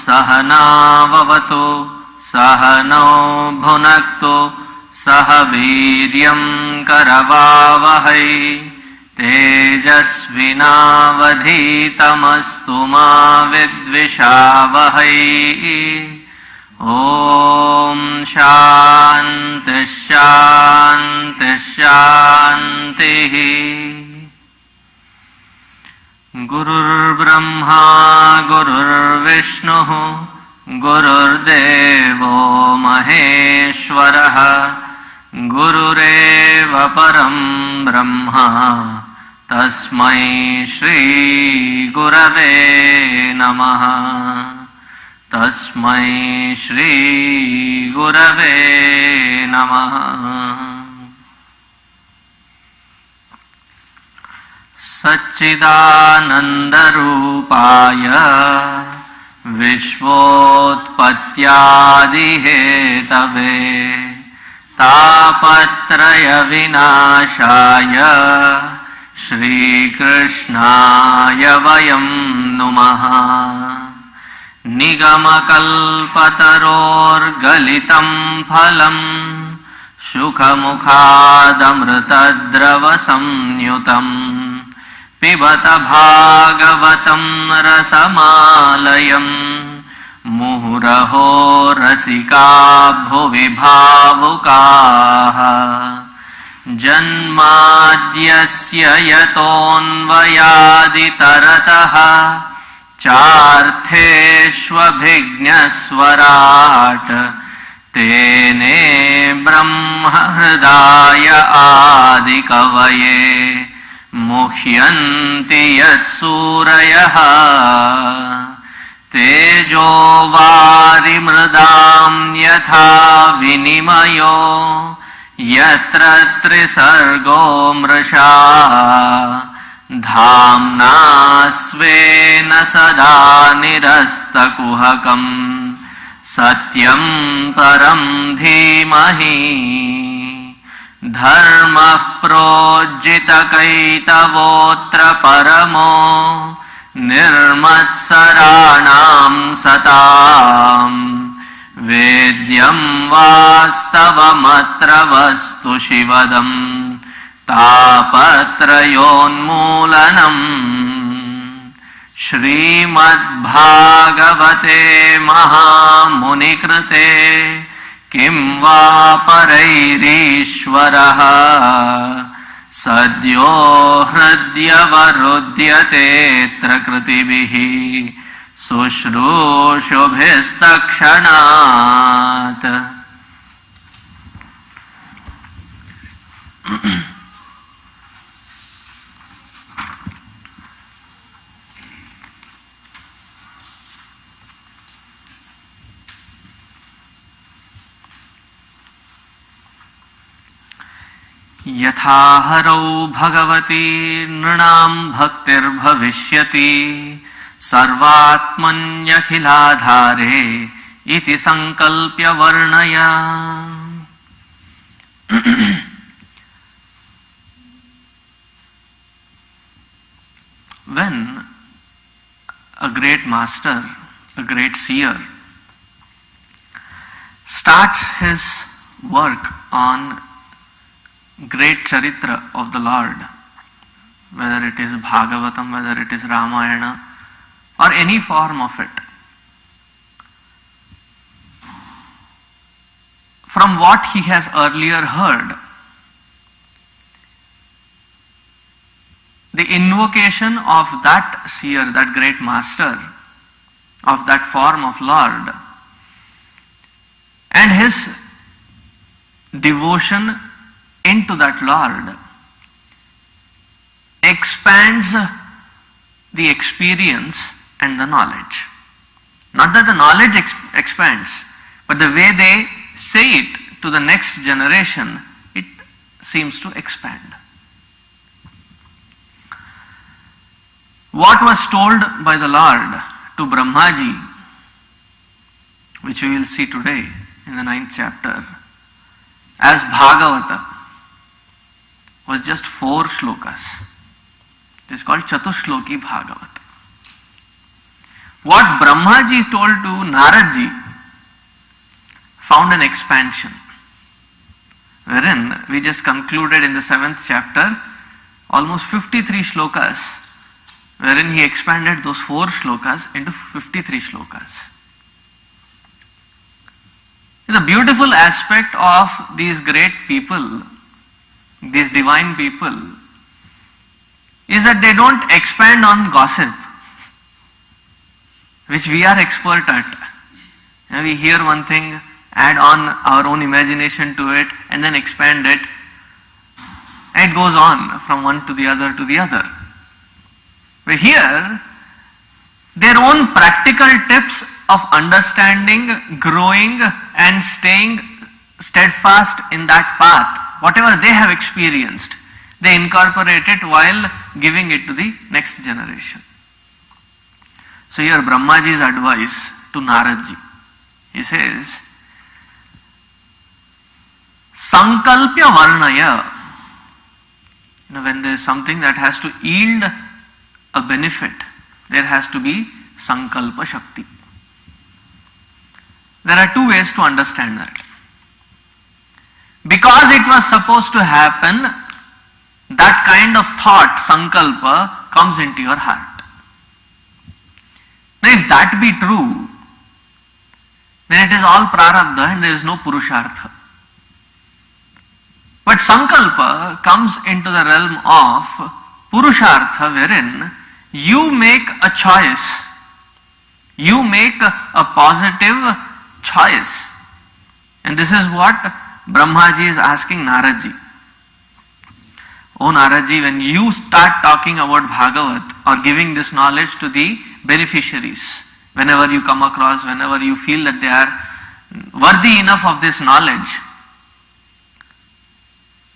सहनाववतु सहनौ भुनक्तु सह वीर्यं करवावहै तेजस्विनावधीतमस्तु मा विद्विषावहै। ॐ शान्ति शान्ति शान्तिः। गुरुर्ब्रह्मा गुरुर्विष्णुः गुरुर्देवो महेश्वरः गुरुरेव परं ब्रह्म तस्मै श्री गुरवे नमः। तस्मै श्री गुरवे नमः। सच्चिदानन्दरूपाय विश्वोत्पत्त्यादिहेतवे तापत्रयविनाशाय श्रीकृष्णाय वयं नुमः। निगमकल्पतरोर्गलितं फलं शुकमुखादमृतद्रवसंयुतं पिबत भागवतं रसमालयं मुहुरहो रसिका भुवि भावुकाः। जन्माद्यस्य यतोऽन्वयादितरतः चार्थेष्वभिज्ञस्वराट् तेने ब्रह्महृदाय आदिकवये मुह्यन्ति यत्सूरयः। तेजो वारिमृदां यथा विनिमयो यत्र त्रिसर्गो मृषा धाम्ना स्वेन सदा निरस्तकुहकं सत्यं परं धीमहि। धर्मः प्रोज्झितकैतवोऽत्र परमो निर्मत्सराणां सताम् वेद्यं वास्तवमत्र वस्तु शिवदं तापत्रयोन्मूलनम्। श्रीमद्भागवते महामुनिकृते किं वा परैरीश्वरः सद्यो हृद्यवरुध्यतेऽत्र कृतिभिः शुश्रूषुभिस्तक्षणात्। यथा हरौ भगवती नृणां भक्तिर्भविष्यति सर्वात्मन्यखिलाधारे इति संकल्प्य वर्णय। When a great master, a great seer, starts his work on great charitra of the Lord, whether it is Bhagavatam, whether it is Ramayana, or any form of it, from what he has earlier heard, the invocation of that seer, that great master, of that form of Lord, and his devotion into that Lord expands the experience and the knowledge. Not that the knowledge expands, but the way they say it to the next generation, it seems to expand. What was told by the Lord to Brahmaji, which we will see today in the 9th chapter, as Bhagavata, was just 4 shlokas. It is called Chatushloki Bhagavata. What Brahmaji told to Naradji found an expansion, wherein we just concluded in the 7th chapter almost 53 shlokas, wherein he expanded those 4 shlokas into 53 shlokas. The beautiful aspect of these great people, these divine people, is that they don't expand on gossip, which we are expert at. And we hear one thing, add on our own imagination to it, and then expand it. And it goes on from one to the other to the other. But here, their own practical tips of understanding, growing, and staying steadfast in that path, whatever they have experienced, they incorporate it while giving it to the next generation. So here Brahmaji's advice to Naradji, he says, Sankalpya Varnaya. Now when there is something that has to yield a benefit, there has to be Sankalpa Shakti. There are 2 ways to understand that. Because it was supposed to happen, that kind of thought, Sankalpa, comes into your heart. Now if that be true, then it is all prarabdha and there is no purushartha. But Sankalpa comes into the realm of purushartha, wherein you make a choice. You make a positive choice. And this is what Brahmaji is asking Naradji. Oh Naradji, when you start talking about Bhagavat or giving this knowledge to the beneficiaries, whenever you come across, whenever you feel that they are worthy enough of this knowledge,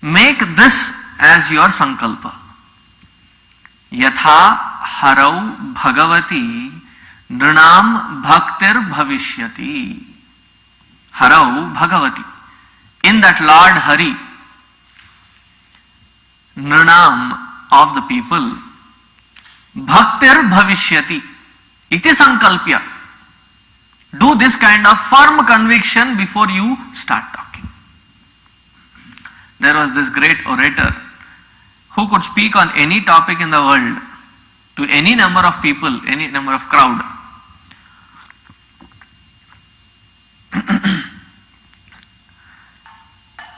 make this as your Sankalpa. Yatha harau bhagavati nrinam bhaktir bhavishyati. Harau bhagavati. In that Lord Hari, nrinam of the people, bhaktir bhavishyati. Iti sankalpya. Do this kind of firm conviction before you start talking. There was this great orator who could speak on any topic in the world to any number of people, any number of crowd.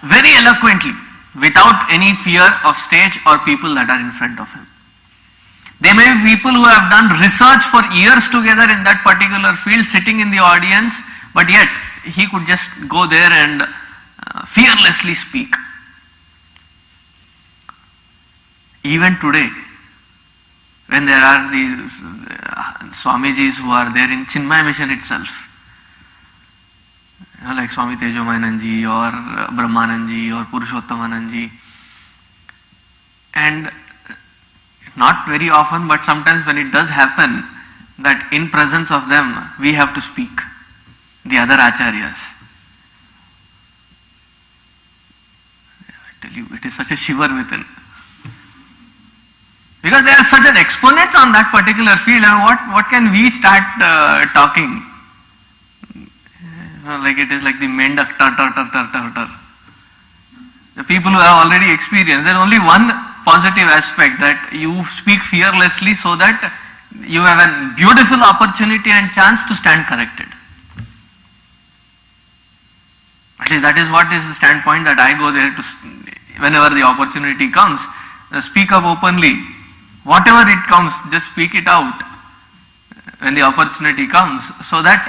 Very eloquently, without any fear of stage or people that are in front of him. There may be people who have done research for years together in that particular field, sitting in the audience, but yet he could just go there and fearlessly speak. Even today, when there are these Swamijis who are there in Chinmaya Mission itself, like Swami Tejomayananji or Brahmananji or Purushottamananji, and not very often, but sometimes when it does happen, that in presence of them, we have to speak, the other acharyas. I tell you, it is such a shiver within. Because they are such an exponents on that particular field, and what can we start talking? Like it is like the mendak, the people who have already experienced. There is only one positive aspect, that you speak fearlessly so that you have a beautiful opportunity and chance to stand corrected. At least that is what is the standpoint that I go there to, whenever the opportunity comes, speak up openly Whatever it comes, just speak it out when the opportunity comes, so that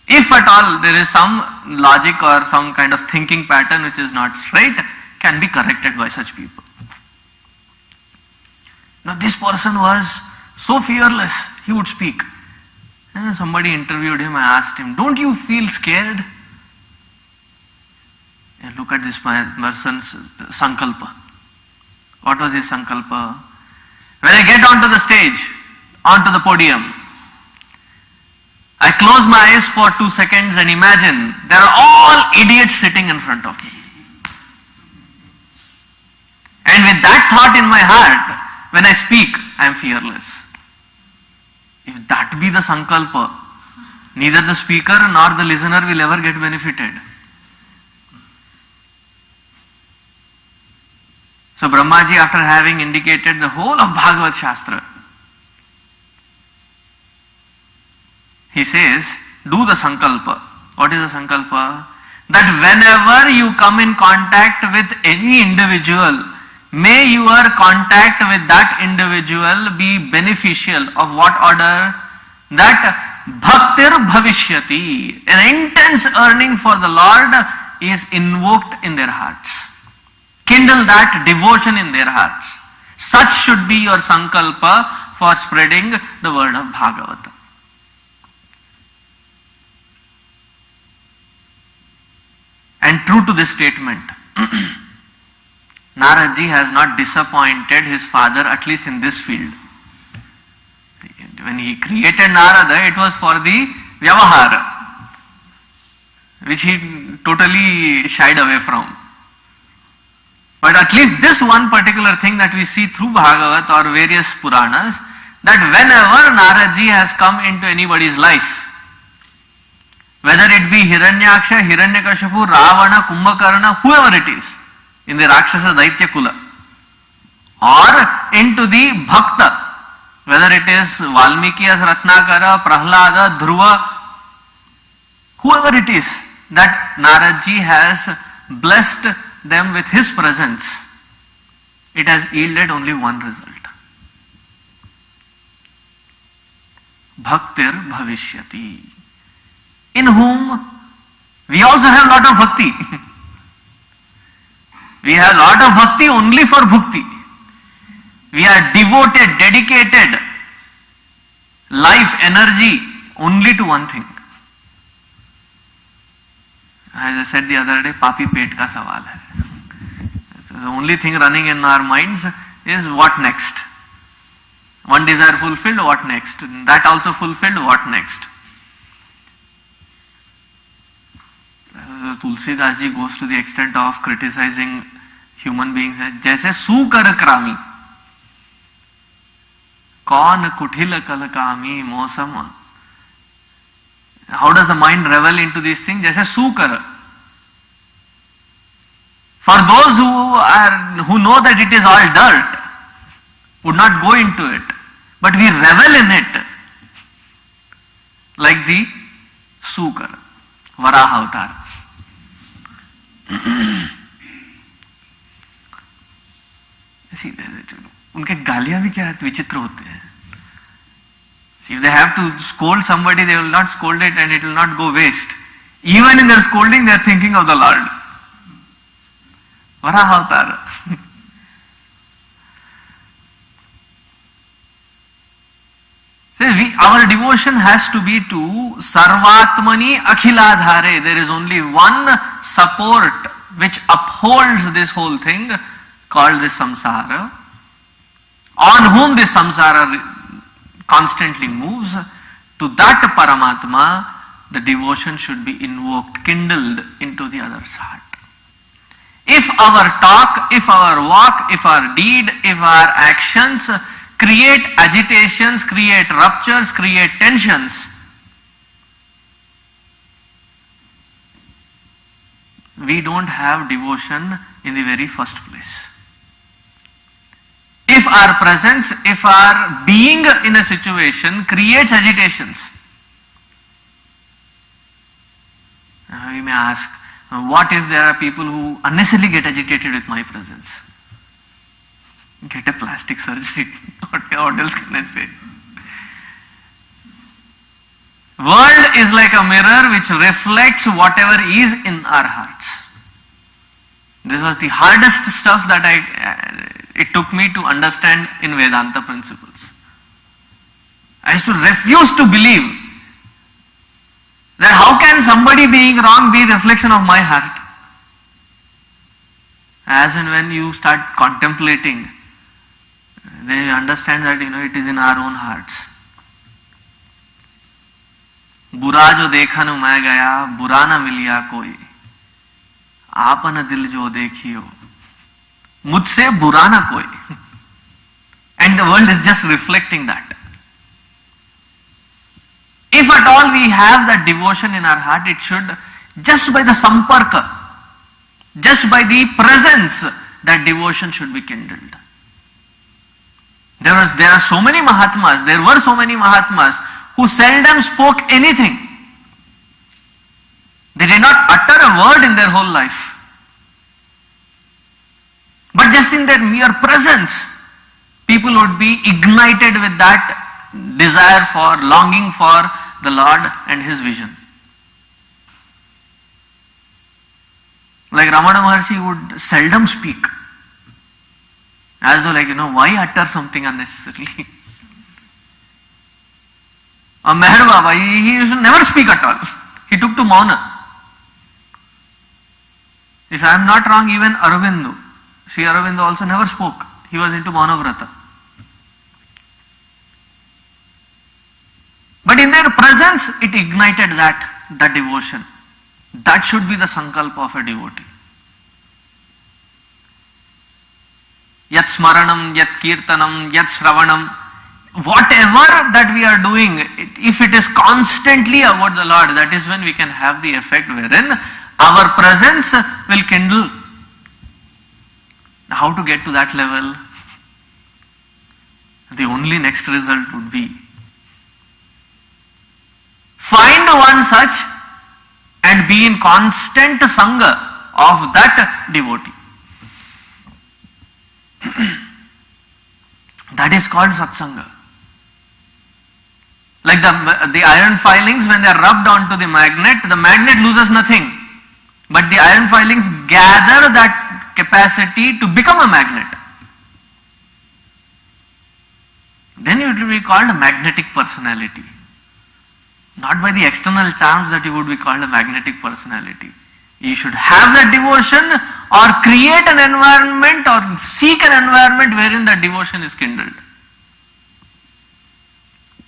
if at all there is some logic or some kind of thinking pattern which is not straight, can be corrected by such people. Now this person was so fearless, he would speak. And somebody interviewed him, I asked him, don't you feel scared? And look at this person's sankalpa. What was his sankalpa? When I get onto the stage, onto the podium, I close my eyes for 2 seconds and imagine there are all idiots sitting in front of me. And with that thought in my heart, when I speak, I am fearless. If that be the sankalpa, neither the speaker nor the listener will ever get benefited. So Brahmaji, after having indicated the whole of Bhagavad Shastra, he says, do the sankalpa. What is the sankalpa? That whenever you come in contact with any individual, may your contact with that individual be beneficial. Of what order? That bhaktir bhavishyati, an intense yearning for the Lord is invoked in their hearts. Kindle that devotion in their hearts. Such should be your sankalpa for spreading the word of Bhagavata. And true to this statement, Naradji has not disappointed his father, at least in this field. When he created Narada, it was for the Vyavahara, which he totally shied away from. But at least this one particular thing that we see through Bhagavat or various Puranas, that whenever Naradji has come into anybody's life, whether it be Hiranyaksha, Hiranyakashipu, Ravana, Kumbhakarna, whoever it is, in the Rakshasa Daitya Kula, or into the Bhakta, whether it is Valmiki as Ratnakara, Prahlada, Dhruva, whoever it is, that Naradji has blessed them with his presence, it has yielded only one result. Bhaktir bhavishyati, in whom we also have lot of bhakti. We have lot of bhakti only for bhukti. We are devoted, dedicated life, energy only to one thing. As I said the other day, papi pet ka sawal hai. So the only thing running in our minds is what next. One desire fulfilled, what next? That also fulfilled, what next? Tulsidas ji goes to the extent of criticizing human beings. जैसे सूकर क्रामी, कौन कुटिल कलकामी मौसम. How does the mind revel into these things? जैसे सूकर. For those who know that it is all dirt, would not go into it, but we revel in it, like the सूकर, Varaha अवतार. उनके गालियां भी क्या विचित्र होते हैं. If they have to scold somebody, they will not scold it and it will not go waste. Even in their scolding, they are thinking of the Lord. Varaha Avatar. Our devotion has to be to Sarvatmani Akhiladhare. There is only one support which upholds this whole thing, called this samsara, on whom this samsara constantly moves. To that Paramatma, the devotion should be invoked, kindled into the other's heart. If our talk, if our walk, if our deed, if our actions create agitations, create ruptures, create tensions, we don't have devotion in the very first place. If our presence, if our being in a situation creates agitations, we may ask, what if there are people who unnecessarily get agitated with my presence? Get a plastic surgery. What else can I say? World is like a mirror which reflects whatever is in our hearts. This was the hardest stuff that it took me to understand in Vedanta principles. I used to refuse to believe that how can somebody being wrong be a reflection of my heart? As and when you start contemplating, then you understand that it is in our own hearts. बुरा जो देखा नु मैं गया, बुरा ना मिलिया कोई, आपन दिल जो देखियो, मुझसे बुरा ना कोई. And the world is just reflecting that. If at all we have that devotion in our heart, it should, just by the samparka, just by the presence, that devotion should be kindled. There are so many Mahatmas, there were so many Mahatmas who seldom spoke anything. They did not utter a word in their whole life. But just in their mere presence, people would be ignited with that desire for, longing for the Lord and His vision. Like Ramana Maharshi would seldom speak. As though why utter something unnecessarily? Meher Baba, he used to never speak at all. He took to Mauna. If I am not wrong, even Aurobindo, Sri Aurobindo also never spoke. He was into Mauna Vrata. But in their presence, it ignited that devotion. That should be the sankalpa of a devotee. Yat smaranam, yat kirtanam, yat shravanam, whatever that we are doing, if it is constantly about the Lord, that is when we can have the effect wherein our presence will kindle. How to get to that level? The only next result would be find one such and be in constant sangha of that devotee. That is called satsanga. Like the iron filings, when they are rubbed onto the magnet loses nothing. But the iron filings gather that capacity to become a magnet. Then it will be called a magnetic personality. Not by the external charms that you would be called a magnetic personality. You should have that devotion or create an environment or seek an environment wherein that devotion is kindled.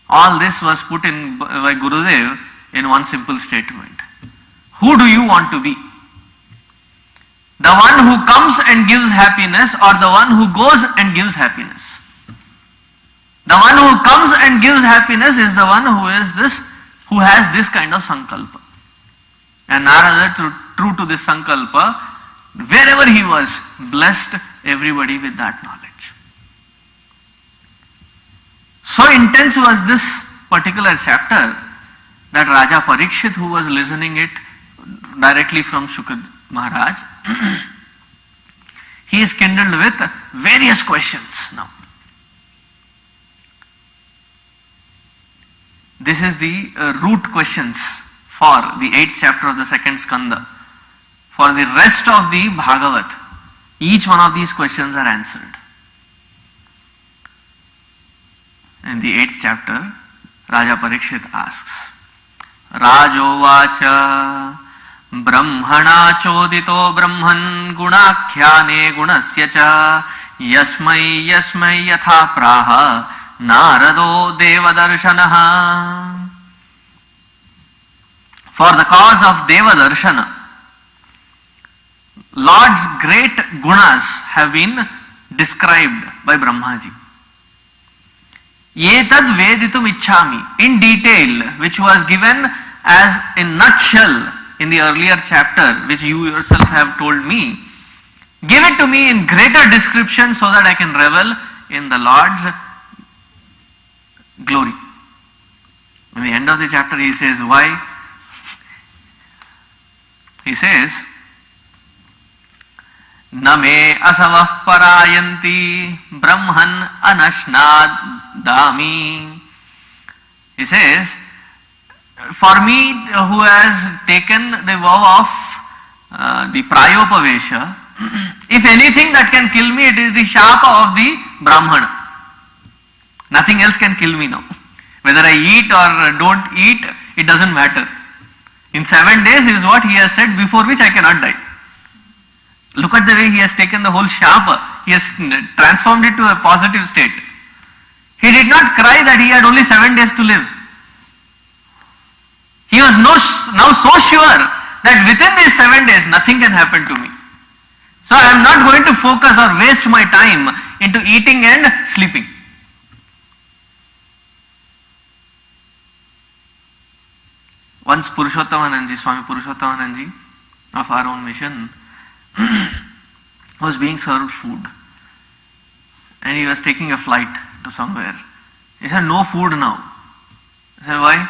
All this was put in by Gurudev in one simple statement. Who do you want to be? The one who comes and gives happiness or the one who goes and gives happiness? The one who comes and gives happiness is the one who has this kind of sankalpa. And Narada, true to this sankalpa, wherever he was, blessed everybody with that knowledge. So intense was this particular chapter that Raja Parikshit, who was listening it directly from Shukra Maharaj, he is kindled with various questions now. This is the root questions for the 8th chapter of the 2nd skanda. For the rest of the Bhagavat, each one of these questions are answered. In the 8th chapter, Raja Parikshit asks, Rajovacha Brahmana chodito Brahman gunakhyane gunasya cha yasmai yasmai yatha praha Narado Devadarshanaha. For the cause of Devadarshana, Lord's great gunas have been described by Brahmaji. Yetad veditum ichchami, in detail, which was given as in nutshell in the earlier chapter, which you yourself have told me. Give it to me in greater description so that I can revel in the Lord's glory. In the end of the chapter he says, why? He says, न मे asavah parayanti brahman anashnadami. He says, for me who has taken the vow of the prayopavesha, if anything that can kill me, it is the shapa of the Brahmana. Nothing else can kill me now. Whether I eat or don't eat, it doesn't matter. In 7 days is what he has said, before which I cannot die. Look at the way he has taken the whole shapa. He has transformed it to a positive state. He did not cry that he had only 7 days to live. He was now so sure that within these 7 days nothing can happen to me. So I am not going to focus or waste my time into eating and sleeping. Once Purushottamananji, Swami Purushottamananji of our own mission was being served food, and he was taking a flight to somewhere. He said, no food now. I said, why?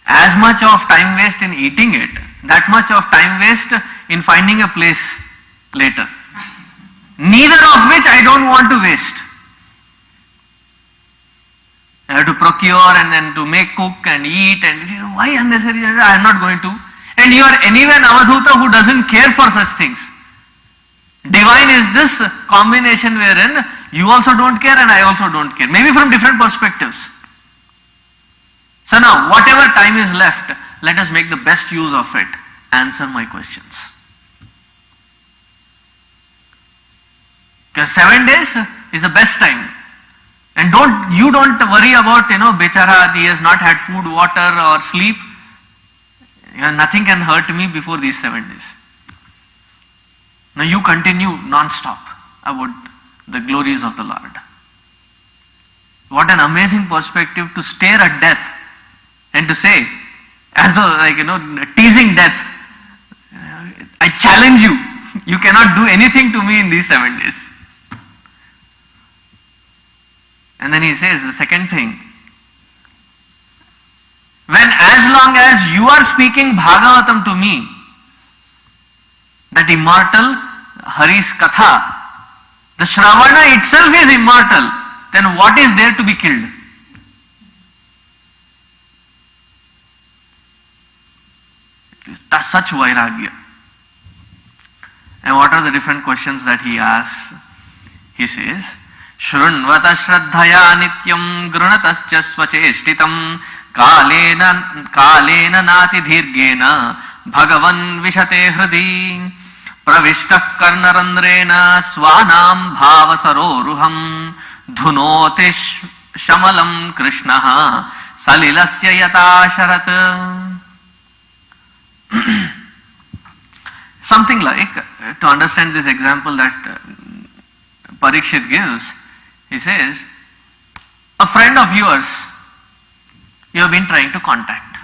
As much of time waste in eating it, that much of time waste in finding a place later. Neither of which I don't want to waste. I have to procure and then to make, cook and eat, and why unnecessary? I am not going to. And you are anyway Navadhuta who doesn't care for such things. Divine is this combination wherein you also don't care and I also don't care. Maybe from different perspectives. So now, whatever time is left, let us make the best use of it. Answer my questions. Because 7 days is the best time. And you don't worry about, bechara, he has not had food, water or sleep. Nothing can hurt me before these 7 days. Now you continue non-stop about the glories of the Lord. What an amazing perspective to stare at death and to say, as though teasing death, I challenge you, you cannot do anything to me in these 7 days. And then he says the second thing, when as long as you are speaking Bhagavatam to me, that immortal Hari's Katha, the Shravana itself is immortal, then what is there to be killed? That's such vairagya. And what are the different questions that he asks? He says, Shrunvata Shraddhaya Nityam Grunatascha Swacheshtitam Kalena Nati Dhirgena Bhagavan Vishate Hridi Pravishta Karnarandrena Swanam Bhavasaroruham Dhunote Shamalam Krishnaha Salilasya Yata Sharat. Something like, to understand this example that Parikshit gives, he says, a friend of yours you have been trying to contact.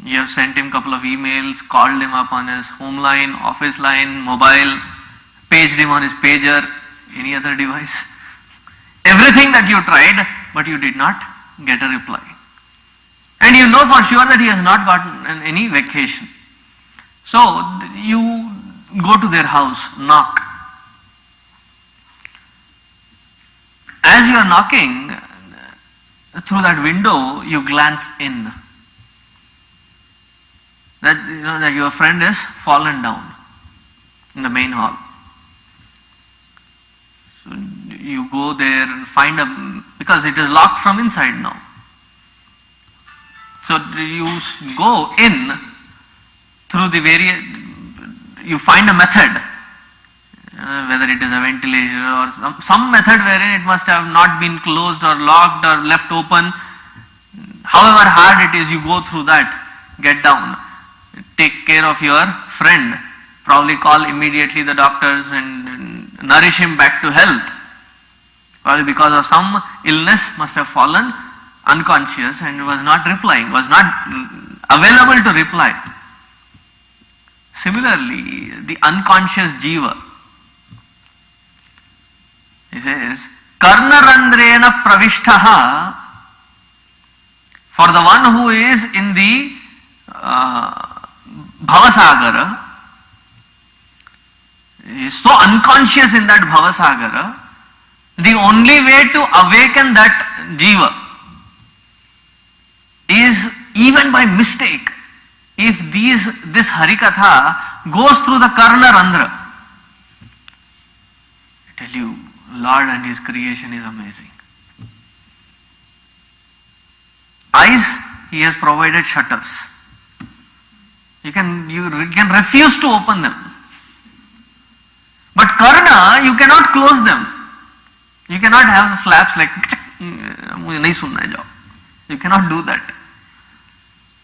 You have sent him a couple of emails, called him up on his home line, office line, mobile, paged him on his pager, any other device. Everything that you tried, but you did not get a reply. And you know for sure that he has not gotten any vacation. So you go to their house, knock. As you are knocking, through that window, you glance in. That your friend is fallen down in the main hall. So you go there and find because it is locked from inside now. So you go in through the you find a method, whether it is a ventilator or some method wherein it must have not been closed or locked or left open. However hard it is, you go through that, get down, take care of your friend, probably call immediately the doctors and nourish him back to health. Probably because of some illness must have fallen unconscious and was not replying, was not available to reply. Similarly, the unconscious jiva, he says, Karnarandrena pravishtaha, for the one who is in the Bhavasagara, He is so unconscious in that Bhavasagara. The only way to awaken that jiva is even by mistake. If this Harikatha goes through the Karna Randhra, I tell you, Lord and His creation is amazing. Eyes, He has provided shutters. You can refuse to open them. But Karna, you cannot close them. You cannot have flaps like, you cannot do that.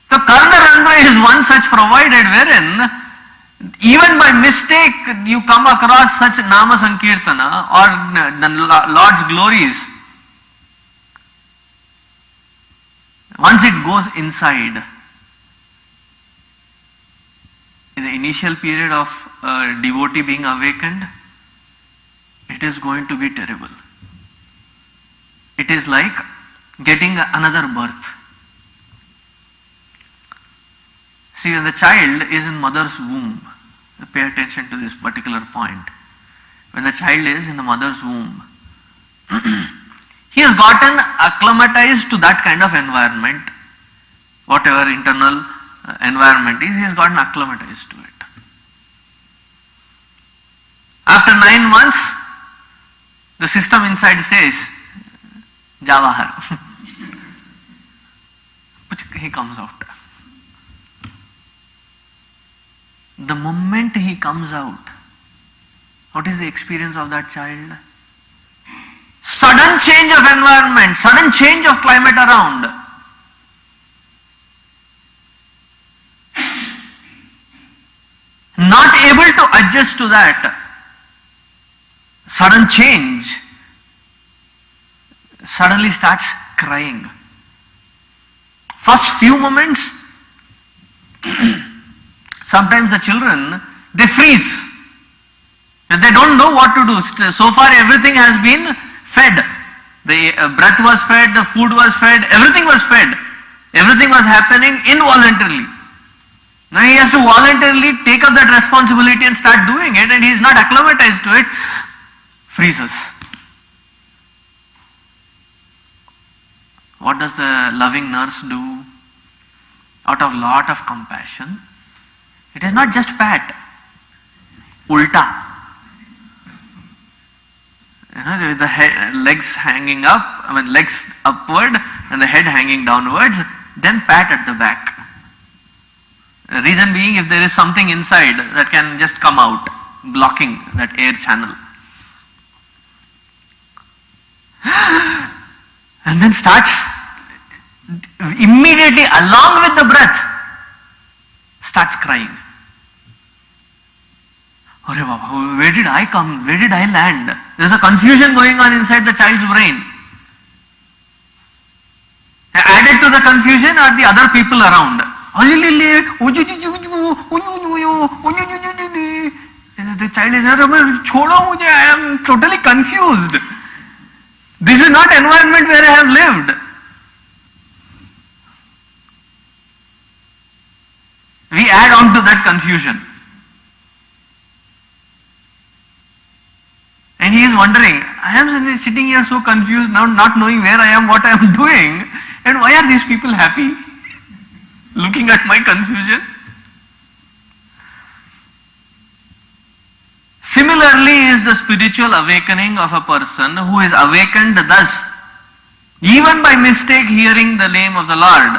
So Karna Randhra is one such provided wherein even by mistake you come across such Nama Sankirtana or the Lord's glories. Once it goes inside, in the initial period of a devotee being awakened, it is going to be terrible. It is like getting another birth. See, when the child is in mother's womb, pay attention to this particular point. When the child is in the mother's womb, he has gotten acclimatized to that kind of environment. Whatever internal environment is, he has gotten acclimatized to it. After 9 months, the system inside says, Javahar. He comes out. The moment he comes out, what is the experience of that child? Sudden change of environment, sudden change of climate around. Not able to adjust to that sudden change, suddenly starts crying. First few moments, sometimes the children, they freeze. They don't know what to do. So far everything has been fed. The breath was fed, the food was fed, everything was fed. Everything was happening involuntarily. Now he has to voluntarily take up that responsibility and start doing it, and he is not acclimatized to it. Freezes. What does the loving nurse do? Out of lot of compassion, it is not just pat, ulta. The head, legs hanging up, legs upward and the head hanging downwards, then pat at the back. The reason being, if there is something inside that can just come out, blocking that air channel. And then starts immediately, along with the breath, starts crying. Arey Baba, where did I come? Where did I land? There's a confusion going on inside the child's brain. Added to the confusion are the other people around. The child is, I am totally confused. This is not environment where I have lived. We add on to that confusion. And he is wondering, I am sitting here so confused now, not knowing where I am, what I am doing, and why are these people happy? Looking at my confusion. Similarly is the spiritual awakening of a person who is awakened thus, even by mistake hearing the name of the Lord.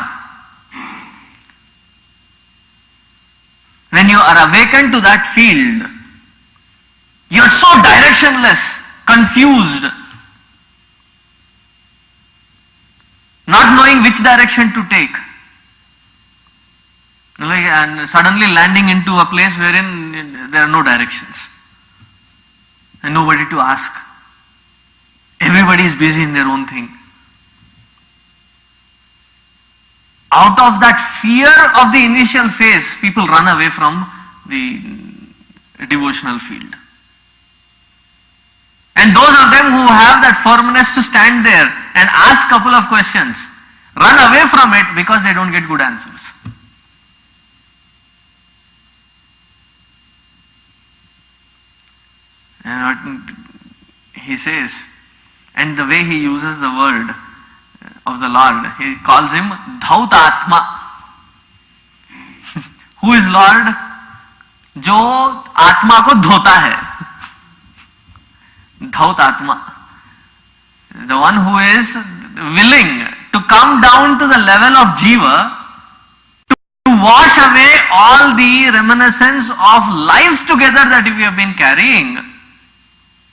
When you are awakened to that field, you are so directionless, confused, not knowing which direction to take. And suddenly landing into a place wherein there are no directions and nobody to ask. Everybody is busy in their own thing. Out of that fear of the initial phase, people run away from the devotional field. And those of them who have that firmness to stand there and ask a couple of questions, run away from it because they don't get good answers. He says, and the way he uses the word of the Lord, he calls him Dhautatma. Who is Lord? जो आत्मा को धोता है. Dhautatma. The one who is willing to come down to the level of Jiva, to wash away all the reminiscence of lives together that we have been carrying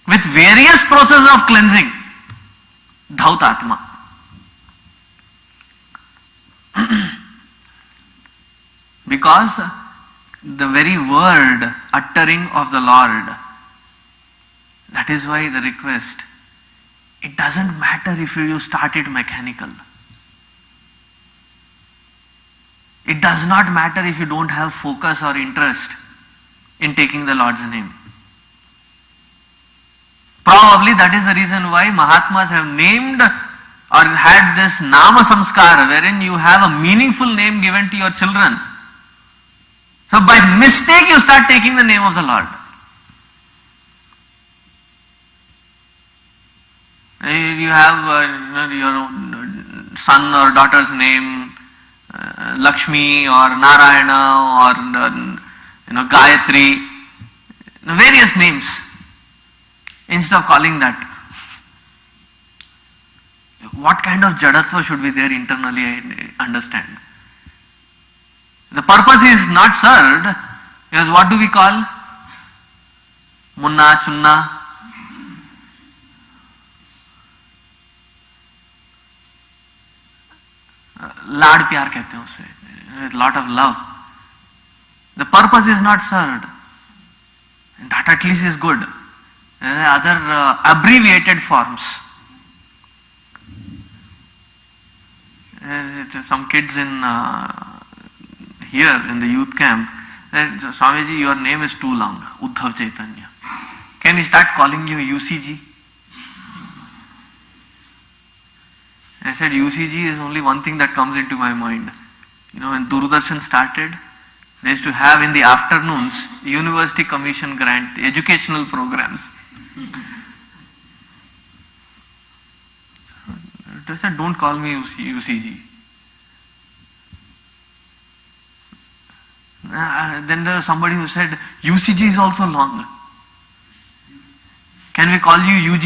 with various processes of cleansing. Dhautatma. Because the very word uttering of the Lord, that is why the request, it doesn't matter if you start it mechanical. It does not matter if you don't have focus or interest in taking the Lord's name. Probably that is the reason why Mahatmas have named or had this Nama Samskara, wherein you have a meaningful name given to your children. So by mistake you start taking the name of the Lord. You have your son or daughter's name, Lakshmi or Narayana or Gayatri, various names. Instead of calling that, what kind of jadatva should be there internally, I understand. The purpose is not served, because what do we call? Munna, Chunna. लाड प्यार कहते हैं उसे, lot of love. The purpose is not served. That at least is good. Other abbreviated forms. Some kids in here in the youth camp said, Swamiji, your name is too long, Uddhav Chaitanya. Can we start calling you UCG? I said, UCG is only one thing that comes into my mind. When Doordarshan started, they used to have in the afternoons University Commission grant educational programs. They said, don't call me UCG. Then there was somebody who said, UCG is also long. Can we call you UG?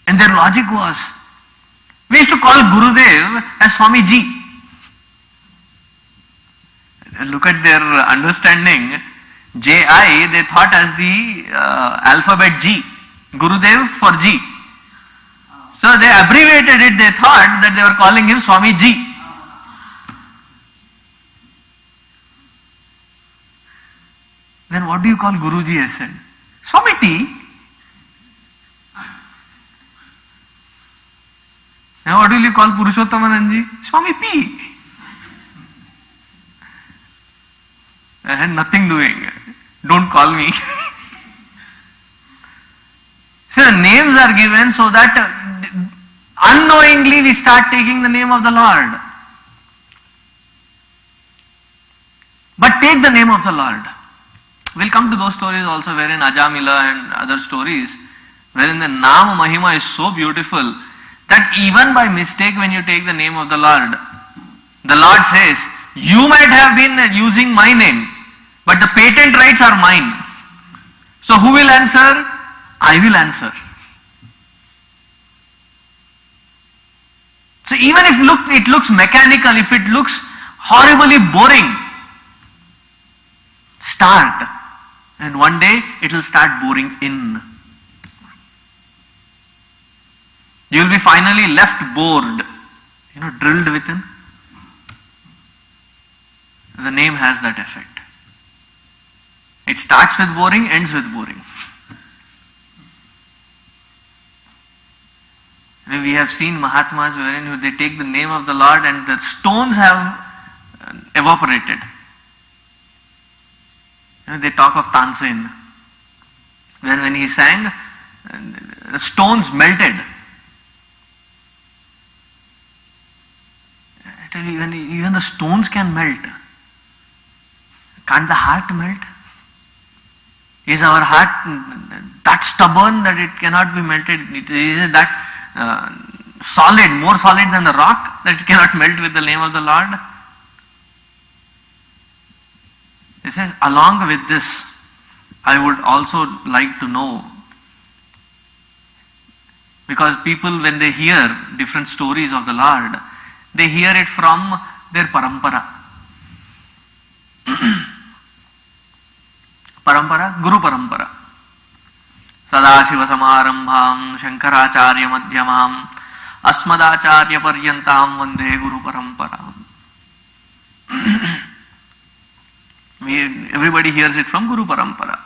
And their logic was, we used to call Gurudev as Swami Ji. Look at their understanding. J-I, they thought as the alphabet G. Gurudev for G. So they abbreviated it, they thought that they were calling him Swami Ji. Then what do you call Guruji? I said, Swami T. Now what will you call Purushottamananji? Swami P. I had nothing doing. Don't call me. So the names are given so that unknowingly we start taking the name of the Lord. But take the name of the Lord. We'll come to those stories also, wherein Ajamila and other stories, wherein the Nam Mahima is so beautiful that even by mistake when you take the name of the Lord says, you might have been using my name, but the patent rights are mine. So who will answer? I will answer. So even if it looks mechanical, if it looks horribly boring, start. And one day it will start boring in. You will be finally left bored, drilled within. The name has that effect. It starts with boring, ends with boring. We have seen Mahatmas wherein they take the name of the Lord and the stones have evaporated. They talk of Tansen. When he sang, the stones melted. I tell you, even the stones can melt. Can't the heart melt? Is our heart that stubborn that it cannot be melted? Is it that solid, more solid than the rock, that it cannot melt with the name of the Lord? He says, along with this, I would also like to know, because people, when they hear different stories of the Lord, they hear it from their parampara. Parampara, Guru Parampara. Sadashiva Samarambham Shankaracharya Madhyamam Asmadacharya Paryantam Vande Guru Paramparam. Everybody hears it from Guru Parampara.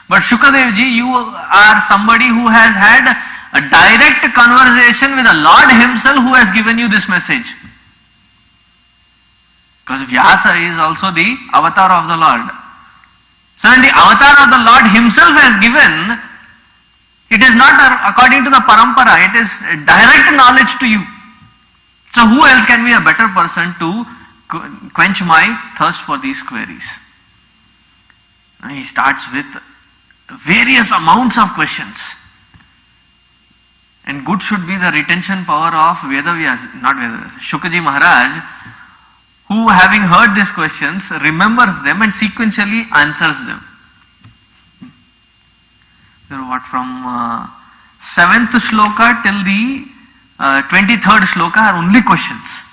But Shukadev ji, you are somebody who has had a direct conversation with the Lord himself, who has given you this message. Because Vyasa is also the avatar of the Lord. So when the avatar of the Lord himself has given, it is not according to the parampara, it is direct knowledge to you. So who else can be a better person to quench my thirst for these queries? Now he starts with various amounts of questions. And good should be the retention power of Shukaji Maharaj, who, having heard these questions, remembers them and sequentially answers them. From 7th shloka till the 23rd shloka are only questions.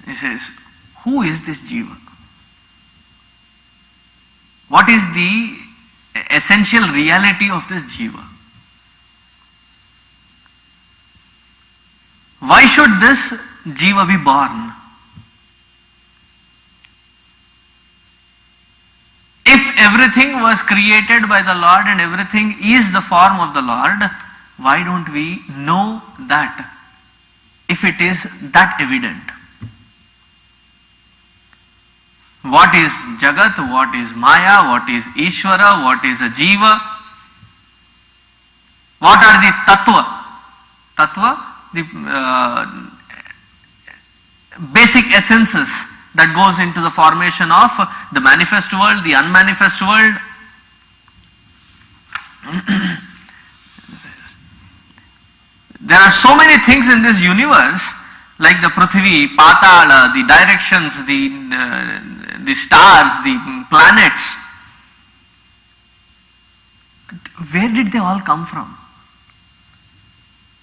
He says, who is this jiva? What is the essential reality of this jiva? Why should this jiva be born? If everything was created by the Lord and everything is the form of the Lord, why don't we know that, if it is that evident? What is Jagat? What is Maya? What is Ishvara? What is a Jiva? What are the Tattva? Tattva, the basic essences that goes into the formation of the manifest world, the unmanifest world. There are so many things in this universe, like the Prithvi, Patala, the directions, the stars, the planets. Where did they all come from?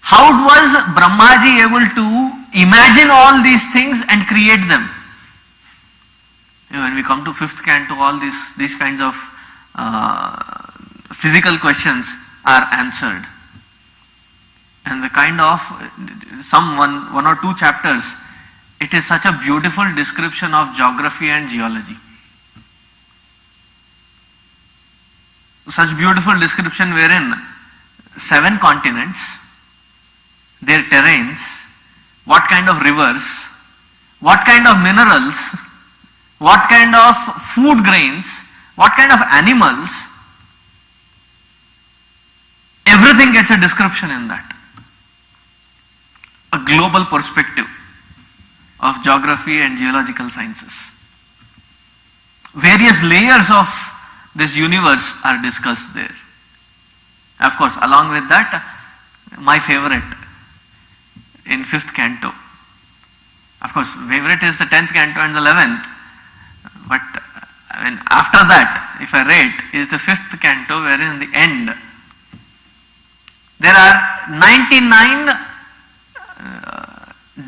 How was Brahmaji able to imagine all these things and create them? When we come to 5th canto, all these kinds of physical questions are answered. And the kind of one or two chapters, it is such a beautiful description of geography and geology. Such beautiful description wherein 7 continents, their terrains, what kind of rivers, what kind of minerals, what kind of food grains, what kind of animals, everything gets a description in that. A global perspective of geography and geological sciences. Various layers of this universe are discussed there. Of course, along with that, my favorite in 5th canto. Of course, favorite is the 10th canto and the 11th. But after that, if I rate, is the 5th canto, wherein in the end, there are 99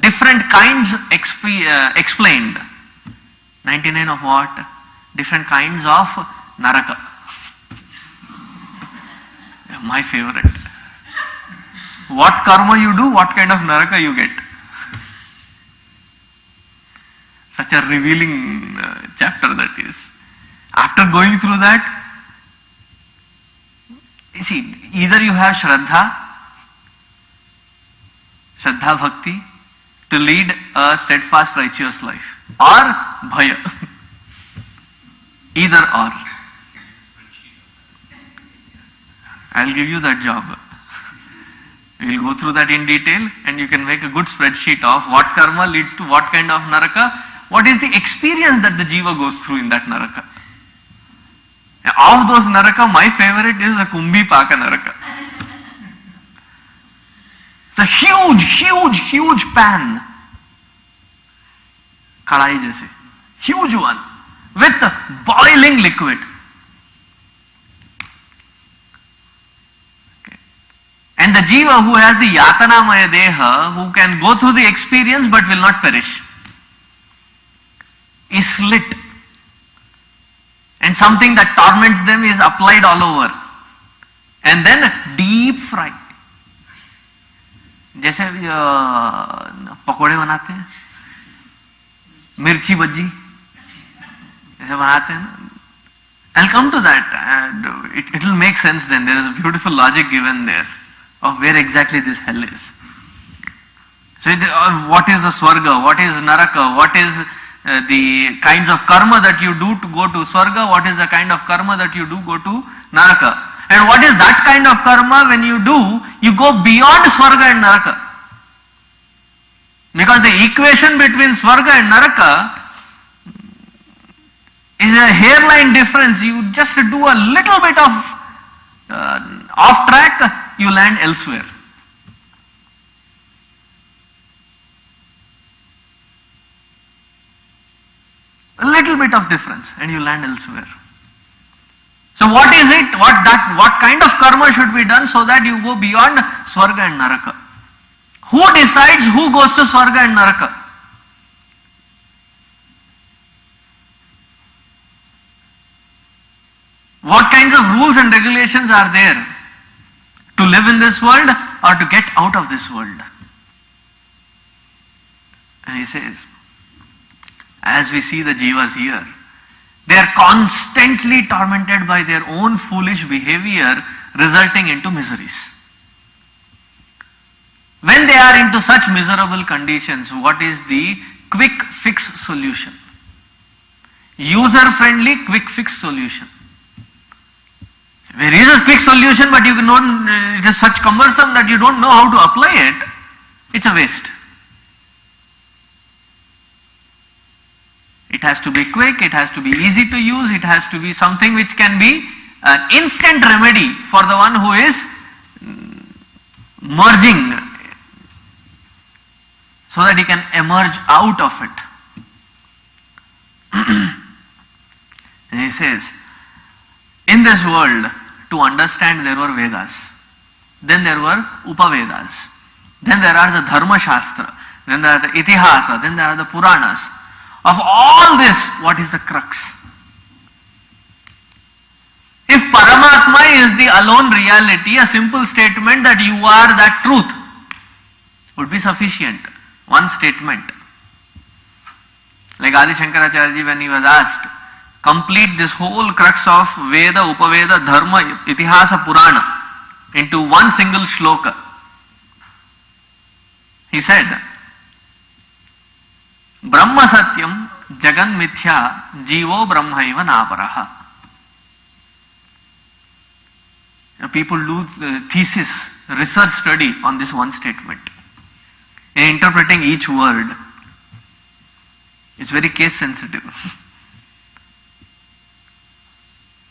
different kinds explained. 99 of what? Different kinds of naraka. My favorite. What karma you do, what kind of naraka you get. Such a revealing chapter that is. After going through that, you see, either you have Shraddha Bhakti, to lead a steadfast righteous life, or Bhaya. Either or. I'll give you that job. We'll go through that in detail, and you can make a good spreadsheet of what karma leads to what kind of naraka, what is the experience that the jiva goes through in that naraka. Of those naraka, my favorite is the Kumbhi Paka naraka. It's a huge pan. Kadai jaise. Huge one. With boiling liquid. And the jiva who has the yatanamaya deha, who can go through the experience but will not perish, is slit. And something that torments them is applied all over. And then deep fry. जैसे पकोड़े बनाते हैं, मिर्ची बज्जी ऐसे बनाते हैं ना. I'll come to that, and it will make sense then. There is a beautiful logic given there of where exactly this hell is. So what is a swarga, what is naraka, what is the kinds of karma that you do to go to swarga, what is the kind of karma that you do go to naraka, and what is that kind of karma when you do, you go beyond swarga and naraka. Because the equation between swarga and naraka is a hairline difference. You just do a little bit of off track, you land elsewhere. A little bit of difference and you land elsewhere. So what is it? What kind of karma should be done so that you go beyond swarga and naraka? Who decides who goes to swarga and naraka? What kinds of rules and regulations are there to live in this world or to get out of this world? And he says, as we see the jivas here, they are constantly tormented by their own foolish behavior, resulting into miseries. When they are into such miserable conditions, what is the quick fix solution? User-friendly quick fix solution. There is a quick solution, but you know it is such cumbersome that you don't know how to apply it. It's a waste. It has to be quick, it has to be easy to use, it has to be something which can be an instant remedy for the one who is merging, so that he can emerge out of it. And he says, in this world, to understand, there were Vedas, then there were Upavedas, then there are the Dharma Shastra, then there are the Itihasa, then there are the Puranas. Of all this, what is the crux? If Paramatma is the alone reality, a simple statement that you are that truth would be sufficient. One statement. Like Adi Shankaracharya ji, when he was asked, complete this whole crux of Veda, Upaveda, Dharma, Itihasa, Purana into one single shloka. He said, Brahma Satyam Jagan Mithya Jivo Brahmaiva Naparaha. People do thesis, research study on this one statement, interpreting each word. It's very case sensitive.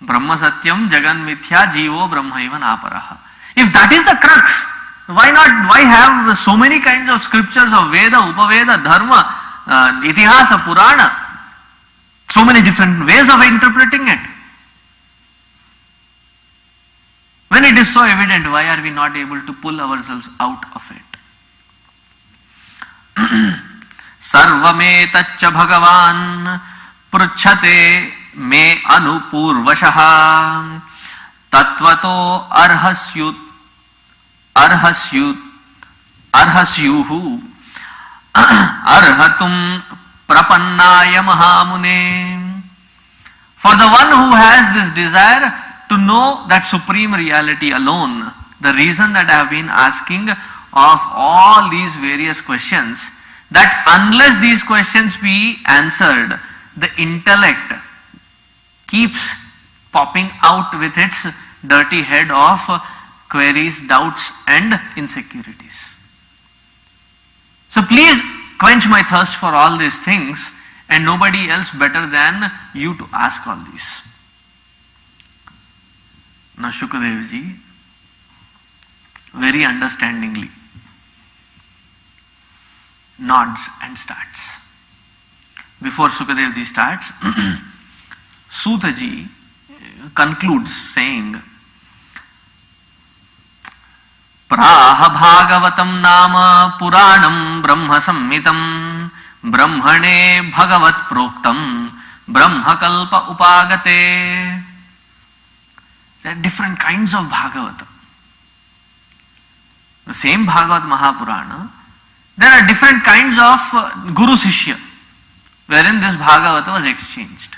Brahma Satyam Jagan Mithya Jivo Brahmaiva Naparaha. If that is the crux, why have so many kinds of scriptures of Veda, Upaveda, Dharma, Itihasa, Purana, so many different ways of interpreting it? When it is so evident, why are we not able to pull ourselves out of it? Sarvametaccha Bhagavan Pruchhate me anupurvashaha Tatvato arhasyuhu Arhatum prapannaya mahamune. For the one who has this desire to know that supreme reality alone, the reason that I have been asking of all these various questions, that unless these questions be answered, the intellect keeps popping out with its dirty head of queries, doubts and insecurities. So please quench my thirst for all these things, and nobody else better than you to ask all these. Now Shukadev ji very understandingly nods and starts. Before Sukadev ji starts, Suta ji concludes saying, Praha Bhagavatam Nama Puranam Brahma Sammitam Brahmane Bhagavat Proktam Brahma Kalpa Upagate. There are different kinds of Bhagavata. The same Bhagavat Mahapurana, there are different kinds of Guru Sishya, wherein this Bhagavata was exchanged.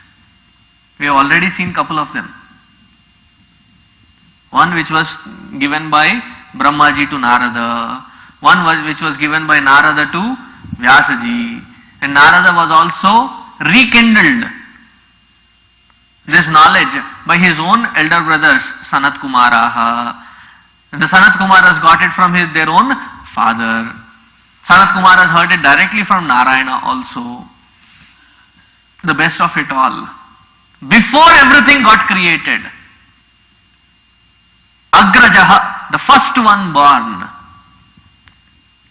We have already seen couple of them. One which was given by Brahmaji to Narada, one which was given by Narada to Vyasaji, and Narada was also rekindled this knowledge by his own elder brothers, Sanat Kumaraha. The Sanat Kumaras got it from their own father. Sanat Kumaras heard it directly from Narayana also. The best of it all. Before everything got created, Agrajaha, the first one born,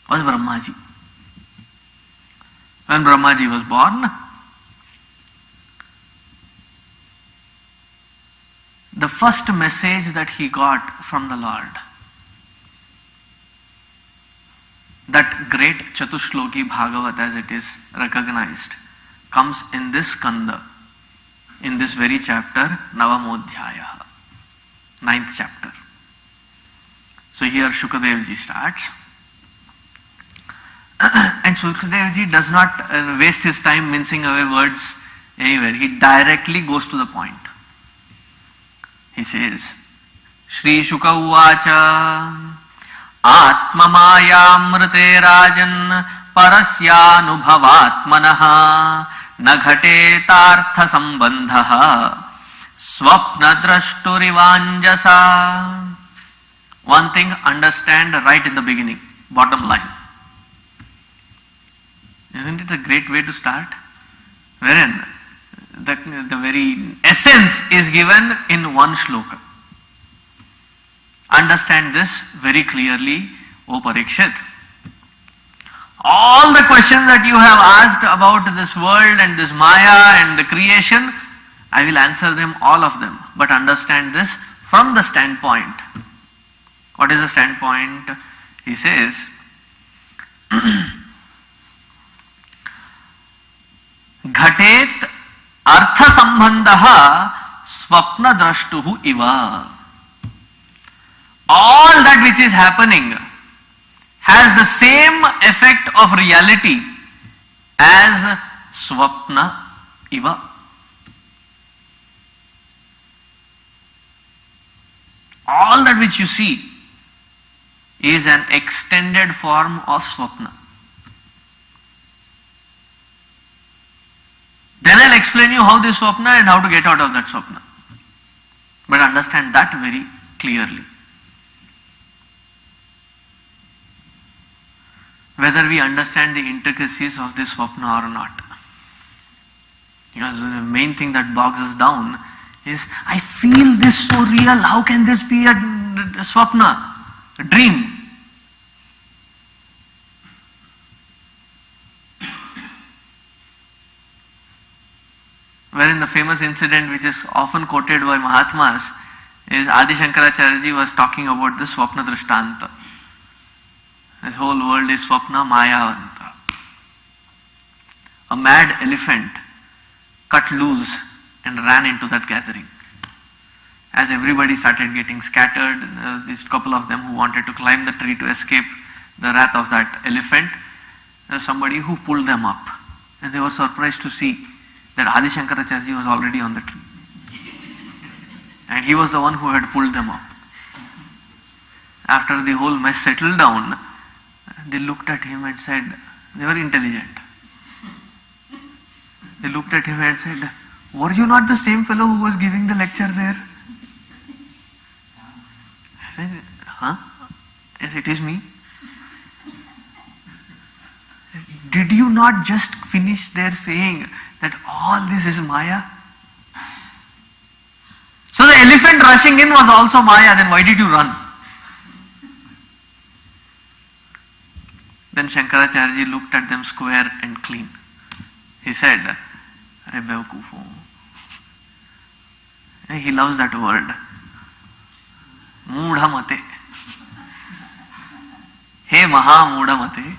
was Brahmaji. When Brahmaji was born, the first message that he got from the Lord, that great Chatushloki Bhagavat as it is recognized, comes in this skanda, in this very chapter, Navamodhyaya, 9th chapter. So here Shukadev ji starts, and Shukadev ji does not waste his time mincing away words anywhere. He directly goes to the point. He says, Shri Shuka Uvacha Atma Mayamrite Rajan Parasyanubhavatmanaha Naghatetartha Sambandhaha Swapna Drashturivanjasa. One thing, understand right in the beginning, bottom line. Isn't it a great way to start? Wherein the very essence is given in one shloka. Understand this very clearly, O Parikshit. All the questions that you have asked about this world and this Maya and the creation, I will answer them, all of them. But understand this from the standpoint. What is the standpoint? He says, Ghatet Artha Sambandhaha Swapna Drashtuhu Iva. All that which is happening has the same effect of reality as Swapna Iva. All that which you see is an extended form of Swapna. Then I'll explain you how this Swapna and how to get out of that Swapna. But understand that very clearly. Whether we understand the intricacies of this Swapna or not. Because the main thing that bogs us down is, I feel this so real, how can this be a Swapna, a dream? Wherein the famous incident which is often quoted by Mahatmas is Adi Shankaracharya ji was talking about the Swapna Drishtanta. This whole world is Swapna Mayavanta. A mad elephant cut loose and ran into that gathering. As everybody started getting scattered, these couple of them who wanted to climb the tree to escape the wrath of that elephant, there was somebody who pulled them up. And they were surprised to see that Adi Shankaracharya ji was already on the tree. And he was the one who had pulled them up. After the whole mess settled down, they looked at him and said, they were intelligent. They looked at him and said, were you not the same fellow who was giving the lecture there? I said, Huh? Yes, it is me. Did you not just finish there saying that all this is Maya? So the elephant rushing in was also Maya, then why did you run? Then Shankaracharya looked at them square and clean. He said, Are Bevakufo. He loves that word. Mudha mate. Hey Maha Mudha mate.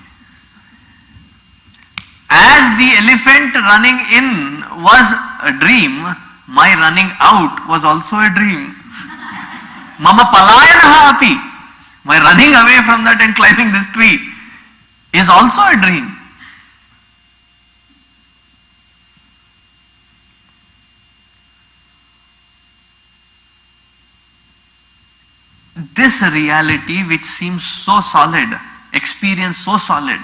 As the elephant running in was a dream, my running out was also a dream. Mama palayanaha api. My running away from that and climbing this tree is also a dream. This reality which seems so solid, experience so solid,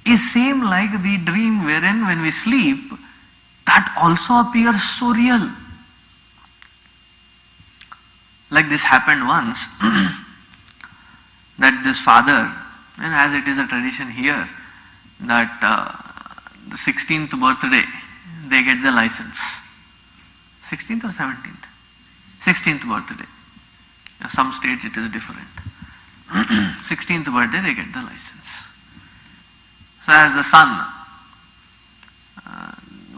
is same like the dream wherein when we sleep, that also appears so real. Like this happened once, that this father, and as it is a tradition here, that the 16th birthday, they get the license. 16th or 17th? 16th birthday. In some states it is different. 16th birthday they get the license. So as the son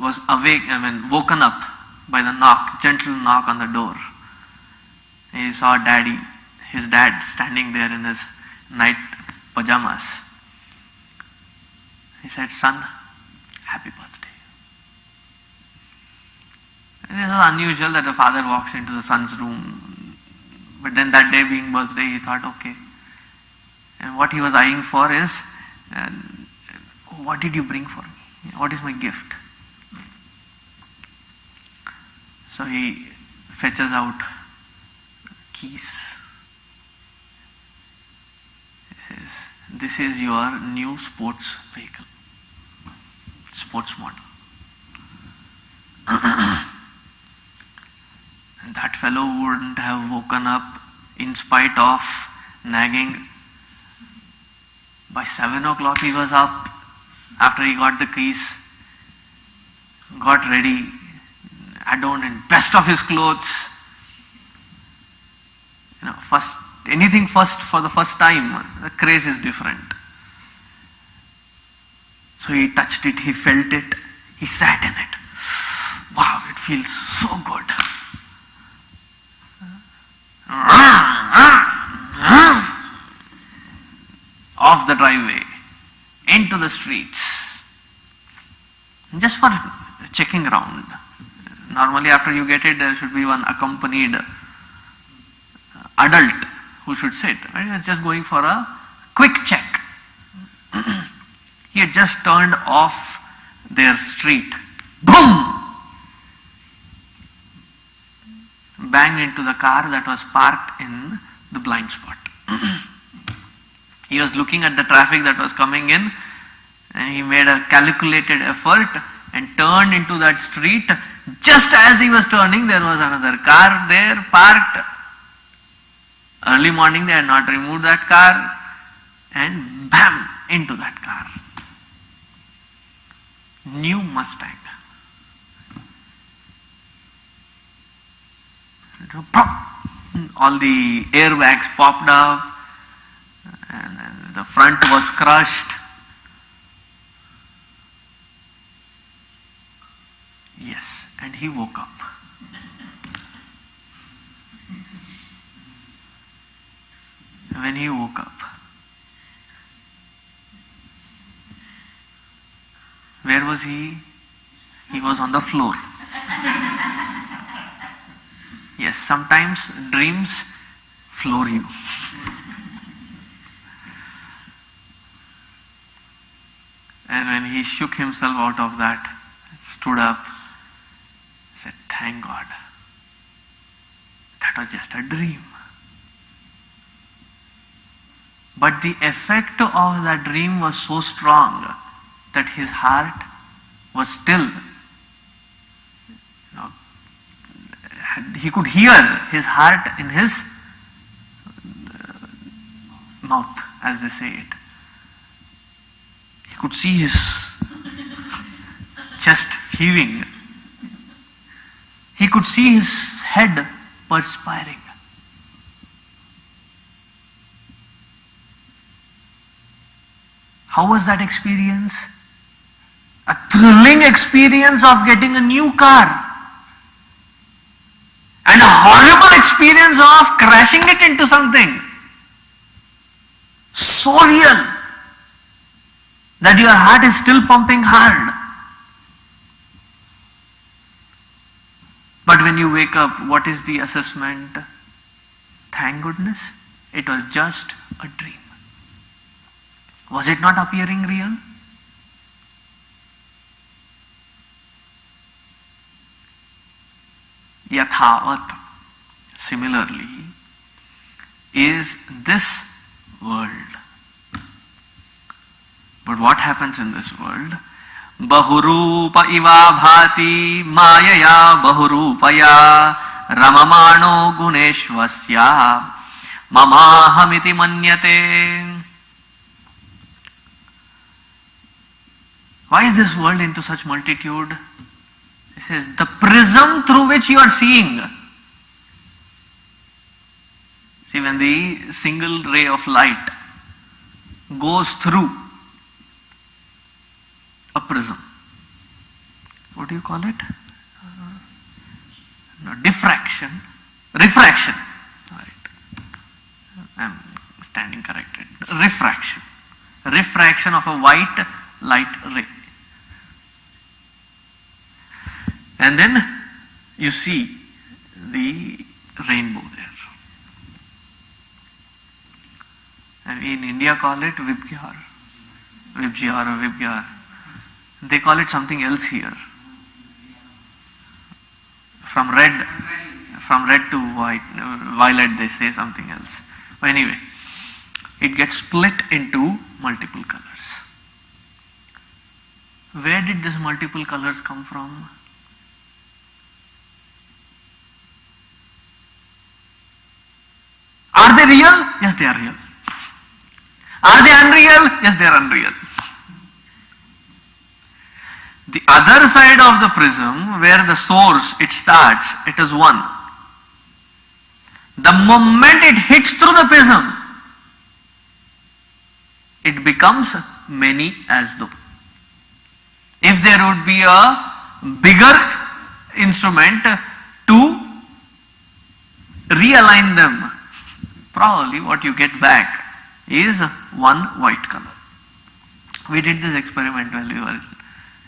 was woken up by the knock, gentle knock on the door, he saw his dad standing there in his night pajamas. He said, "Son, happy birthday." And it was unusual that the father walks into the son's room. But then that day being birthday, he thought, okay. And what he was eyeing for is, what did you bring for me? What is my gift? So he fetches out keys. He says, "This is your new sports vehicle, sports model." And that fellow wouldn't have woken up in spite of nagging. By 7 o'clock he was up after he got the keys, got ready, adorned in best of his clothes. Anything first for the first time, the craze is different. So he touched it, he felt it, he sat in it. Wow, it feels so good. Off the driveway, into the streets, just for checking around. Normally after you get it, there should be one accompanied adult who should sit. Right? He was just going for a quick check. He had just turned off their street. Boom! Banged into the car that was parked in the blind spot. He was looking at the traffic that was coming in, and he made a calculated effort and turned into that street. Just as he was turning, there was another car there parked. Early morning they had not removed that car, and bam, into that car. New Mustang. All the airbags popped up, and the front was crushed. Yes, and he woke up. When he woke up, where was he? He was on the floor. Yes, sometimes dreams floor you. And when he shook himself out of that, stood up, said, "Thank God. That was just a dream." But the effect of that dream was so strong that his heart was still, he could hear his heart in his mouth, as they say it. He could see his chest heaving. He could see his head perspiring. How was that experience? A thrilling experience of getting a new car. And a horrible experience of crashing it into something. So real that your heart is still pumping hard. But when you wake up, what is the assessment? Thank goodness, it was just a dream. Was it not appearing real? Yathavat, similarly, is this world. But what happens in this world? Bahurupa iva bhati mayaya bahurupaya ramamano guneshvasya mamahamiti manyate. Why is this world into such multitude? It says the prism through which you are seeing. See, when the single ray of light goes through a prism, what do you call it? No, diffraction, refraction. Right. I'm standing corrected. Refraction. Refraction of a white light ray. And then you see the rainbow there. And in India call it Vibgyar. Vibgyar or Vibgyar. They call it something else here. From red to violet they say something else. But anyway, it gets split into multiple colors. Where did these multiple colors come from? Are they real? Yes, they are real. Are they unreal? Yes, they are unreal. The other side of the prism, where the source, it starts, it is one. The moment it hits through the prism, it becomes many as though. If there would be a bigger instrument to realign them, probably what you get back is one white color. We did this experiment when we were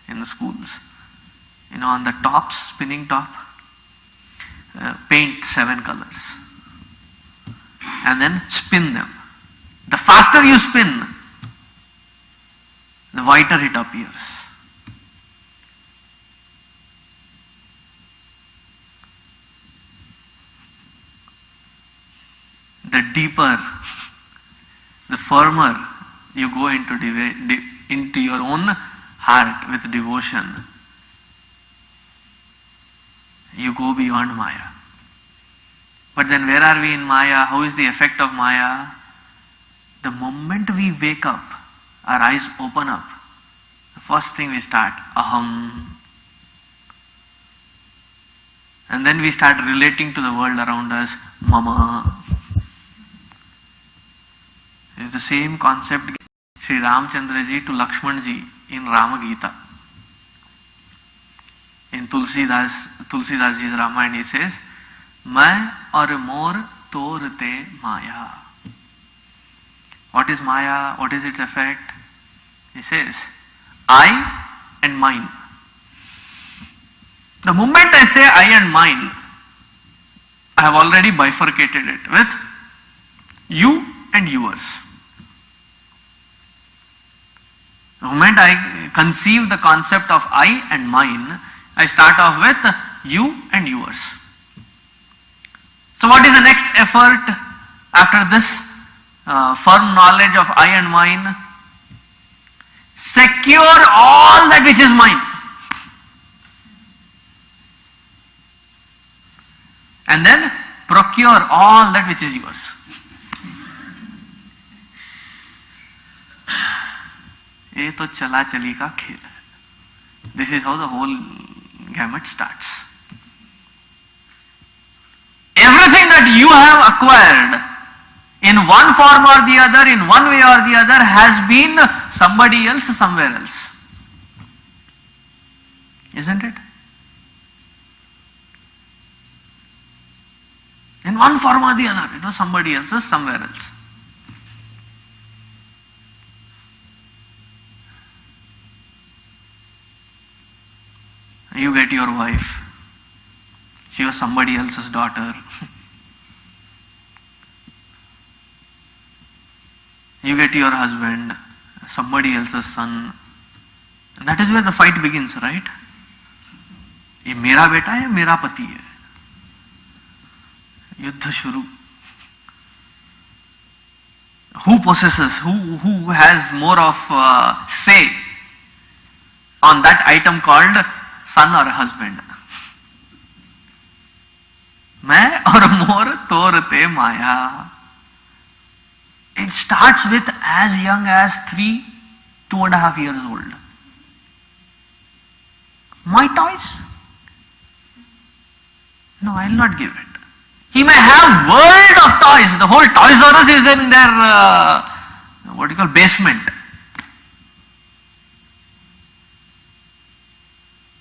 in the schools. You know, on the tops, spinning top, paint 7 colors and then spin them. The faster you spin, the whiter it appears. The deeper, the firmer you go into your own heart with devotion, you go beyond Maya. But then where are we in Maya? How is the effect of Maya? The moment we wake up, our eyes open up, the first thing we start, aham. And then we start relating to the world around us, mama. It's the same concept Sri Ramchandra ji to Lakshman ji in Rama Gita. In Tulsidas ji's Ramayana, he says, Main aur mor torte Maya. What is Maya? What is its effect? He says, I and mine. The moment I say I and mine, I have already bifurcated it with you and yours. The moment I conceive the concept of I and mine, I start off with you and yours. So what is the next effort after this firm knowledge of I and mine? Secure all that which is mine. and then procure all that which is yours. ये तो चला चली का खेल है. This is how the whole gamut starts. Everything that you have acquired in one form or the other, in one way or the other, has been somebody else somewhere else. Isn't it? In one form or the other, it was somebody else's somewhere else. You get your wife, she was somebody else's daughter. You get your husband, somebody else's son. And that is where the fight begins, right? ये मेरा बेटा है, मेरा पति है. युद्ध शुरू. Who possesses, who has more of say on that item called son or husband? मैं और मोर तोरते माया. It starts with as young as 3, 2.5 years old. My toys? No, I will not give it. He may have world of toys. The whole Toys R Us is in their what you call basement.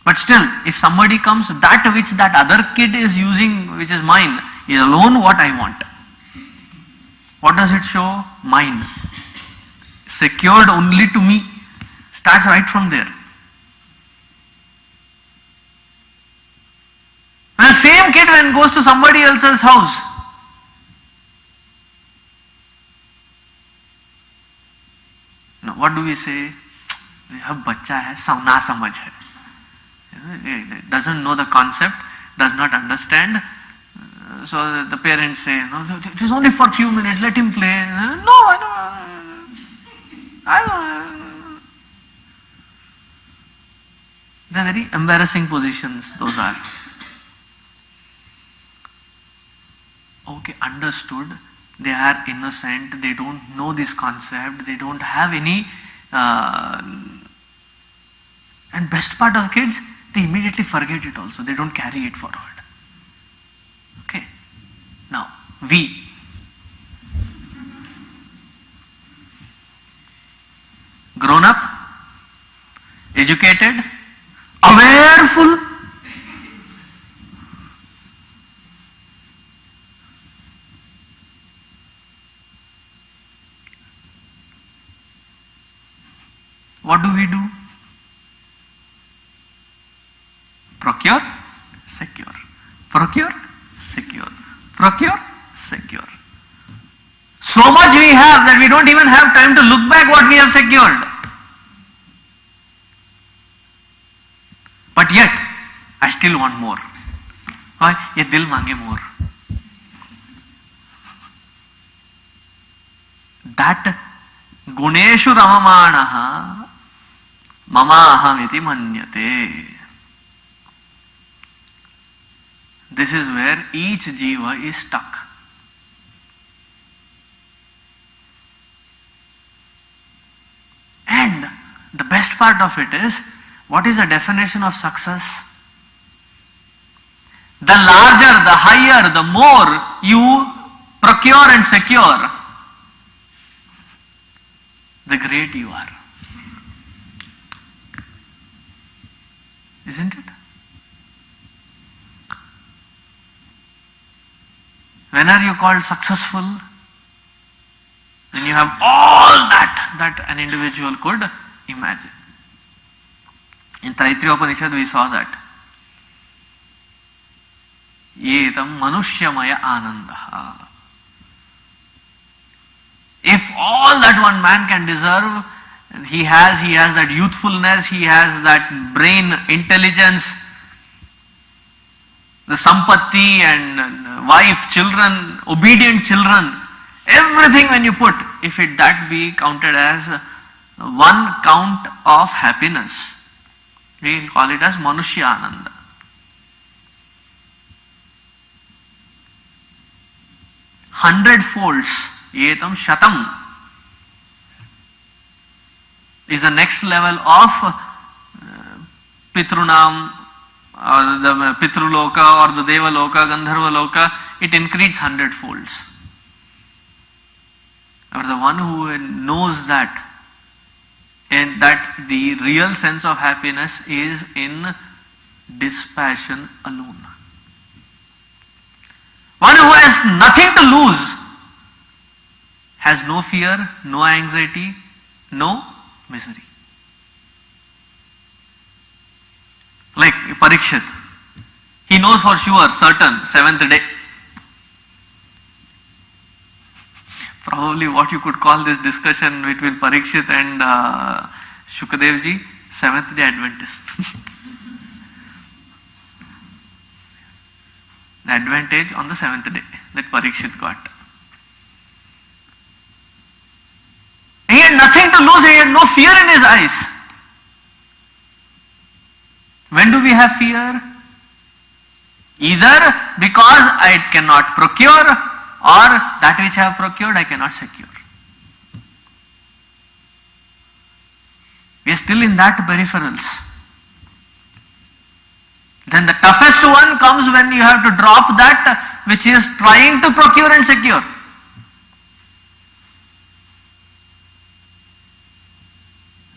But still, if somebody comes, that which that other kid is using, which is mine, is alone what I want. What does it show? Mine. Secured only to me. Starts right from there. And the same kid when goes to somebody else's house, now what do we say? यह बच्चा है, ना समझ है. Doesn't know the concept, does not understand. So the parents say, no, it is only for a few minutes, let him play. No, I don't. They're very embarrassing positions, those are. Okay, understood. They are innocent, they don't know this concept, they don't have any. And best part of kids, they immediately forget it also, they don't carry it forward. Okay. Now, we. Grown up, educated, awareful. What do we do? Procure, secure. Procure, secure. Procure, secure. So much we have that we don't even have time to look back what we have secured. But yet, I still want more. Why? Ye dil mange more. That guneshu ramamanaha mama ahamiti manyate. This is where each jiva is stuck. And the best part of it is, what is the definition of success? The larger, the higher, the more you procure and secure, the great you are. Isn't it? When are you called successful? When you have all that an individual could imagine. In Taittiriya Upanishad we saw that. Yetam manushyamaya anandaha. If all that one man can deserve, he has that youthfulness, he has that brain intelligence, the sampatti and wife, children, obedient children, everything when you put, if it that be counted as one count of happiness, we call it as Manushya Ananda. 100 folds. Etam shatam is the next level of Pitrunam, or the Pitruloka, or the Devaloka, Gandharvaloka. It increases 100 folds. Or the one who knows that, and that the real sense of happiness is in dispassion alone. One who has nothing to lose has no fear, no anxiety, no misery. Like Parikshit, he knows for sure, certain, seventh day. Probably what you could call this discussion between Parikshit and Shukadevji, seventh day Adventist. The advantage on the seventh day that Parikshit got. He had nothing to lose, he had no fear in his eyes. When do we have fear? Either because I cannot procure, or that which I have procured I cannot secure. We are still in that peripherals. Then the toughest one comes when you have to drop that which is trying to procure and secure.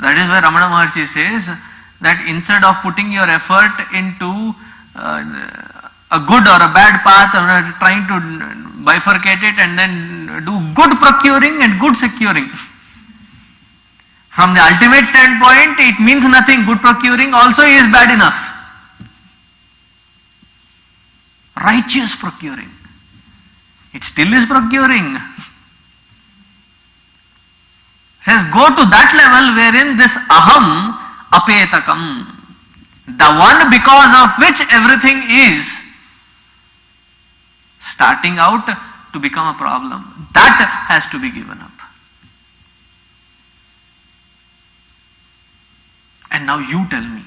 That is why Ramana Maharshi says that instead of putting your effort into a good or a bad path, or trying to bifurcate it and then do good procuring and good securing. From the ultimate standpoint, it means nothing. Good procuring also is bad enough. Righteous procuring, it still is procuring. Says go to that level wherein this aham apetakam, the one because of which everything is starting out to become a problem, that has to be given up. And now you tell me.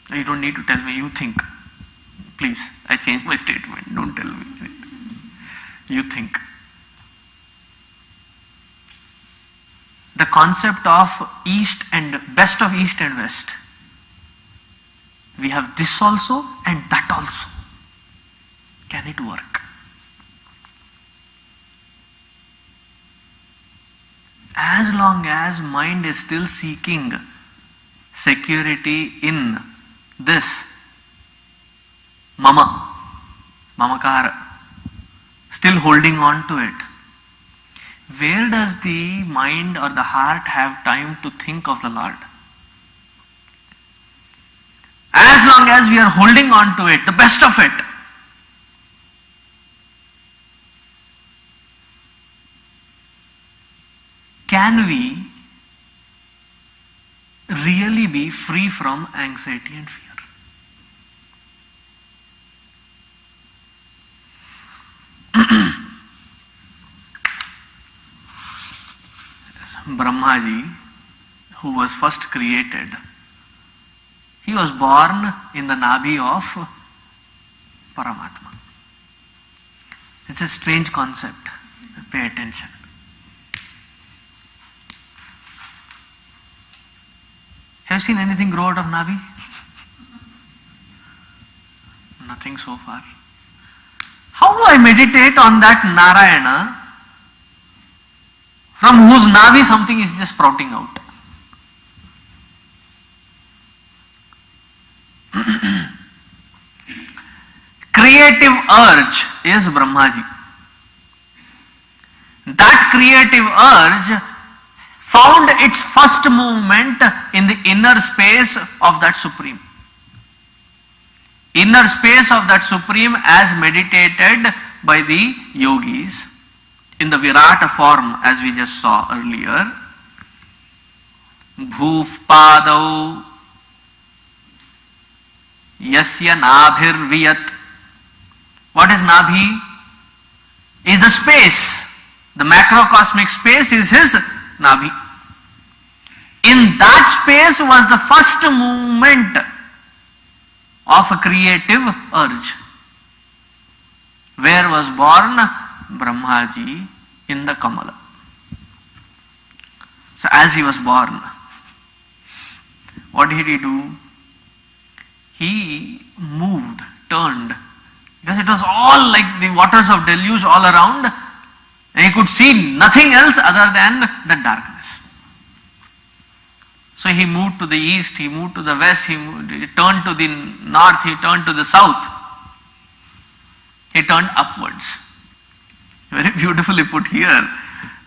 You don't need to tell me, you think. Please, I changed my statement. Don't tell me. You think. The concept of east and best of east and west. We have this also and that also. Can it work? As long as mind is still seeking security in this mamakara, still holding on to it, where does the mind or the heart have time to think of the Lord? As long as we are holding on to it, the best of it, can we really be free from anxiety and fear? Brahmaji, who was first created, he was born in the Nabhi of Paramatma. It's a strange concept. Pay attention. Have you seen anything grow out of Nabhi? Nothing so far. How do I meditate on that Narayana from whose Nabhi something is just sprouting out? Creative urge is Brahmaji. That creative urge found its first movement in the inner space of that Supreme. Inner space of that Supreme as meditated by the yogis in the Virata form as we just saw earlier. Bhuf padau yasya nabhir viyat. What is Nabhi? Is the space. The macrocosmic space is his Nabhi. In that space was the first movement of a creative urge, where was born Brahmaji in the Kamala. So as he was born, what did he do? He moved, turned, because it was all like the waters of deluge all around, and he could see nothing else other than the darkness. So he moved to the east, he moved to the west, he turned to the north, he turned to the south. He turned upwards. Very beautifully put here.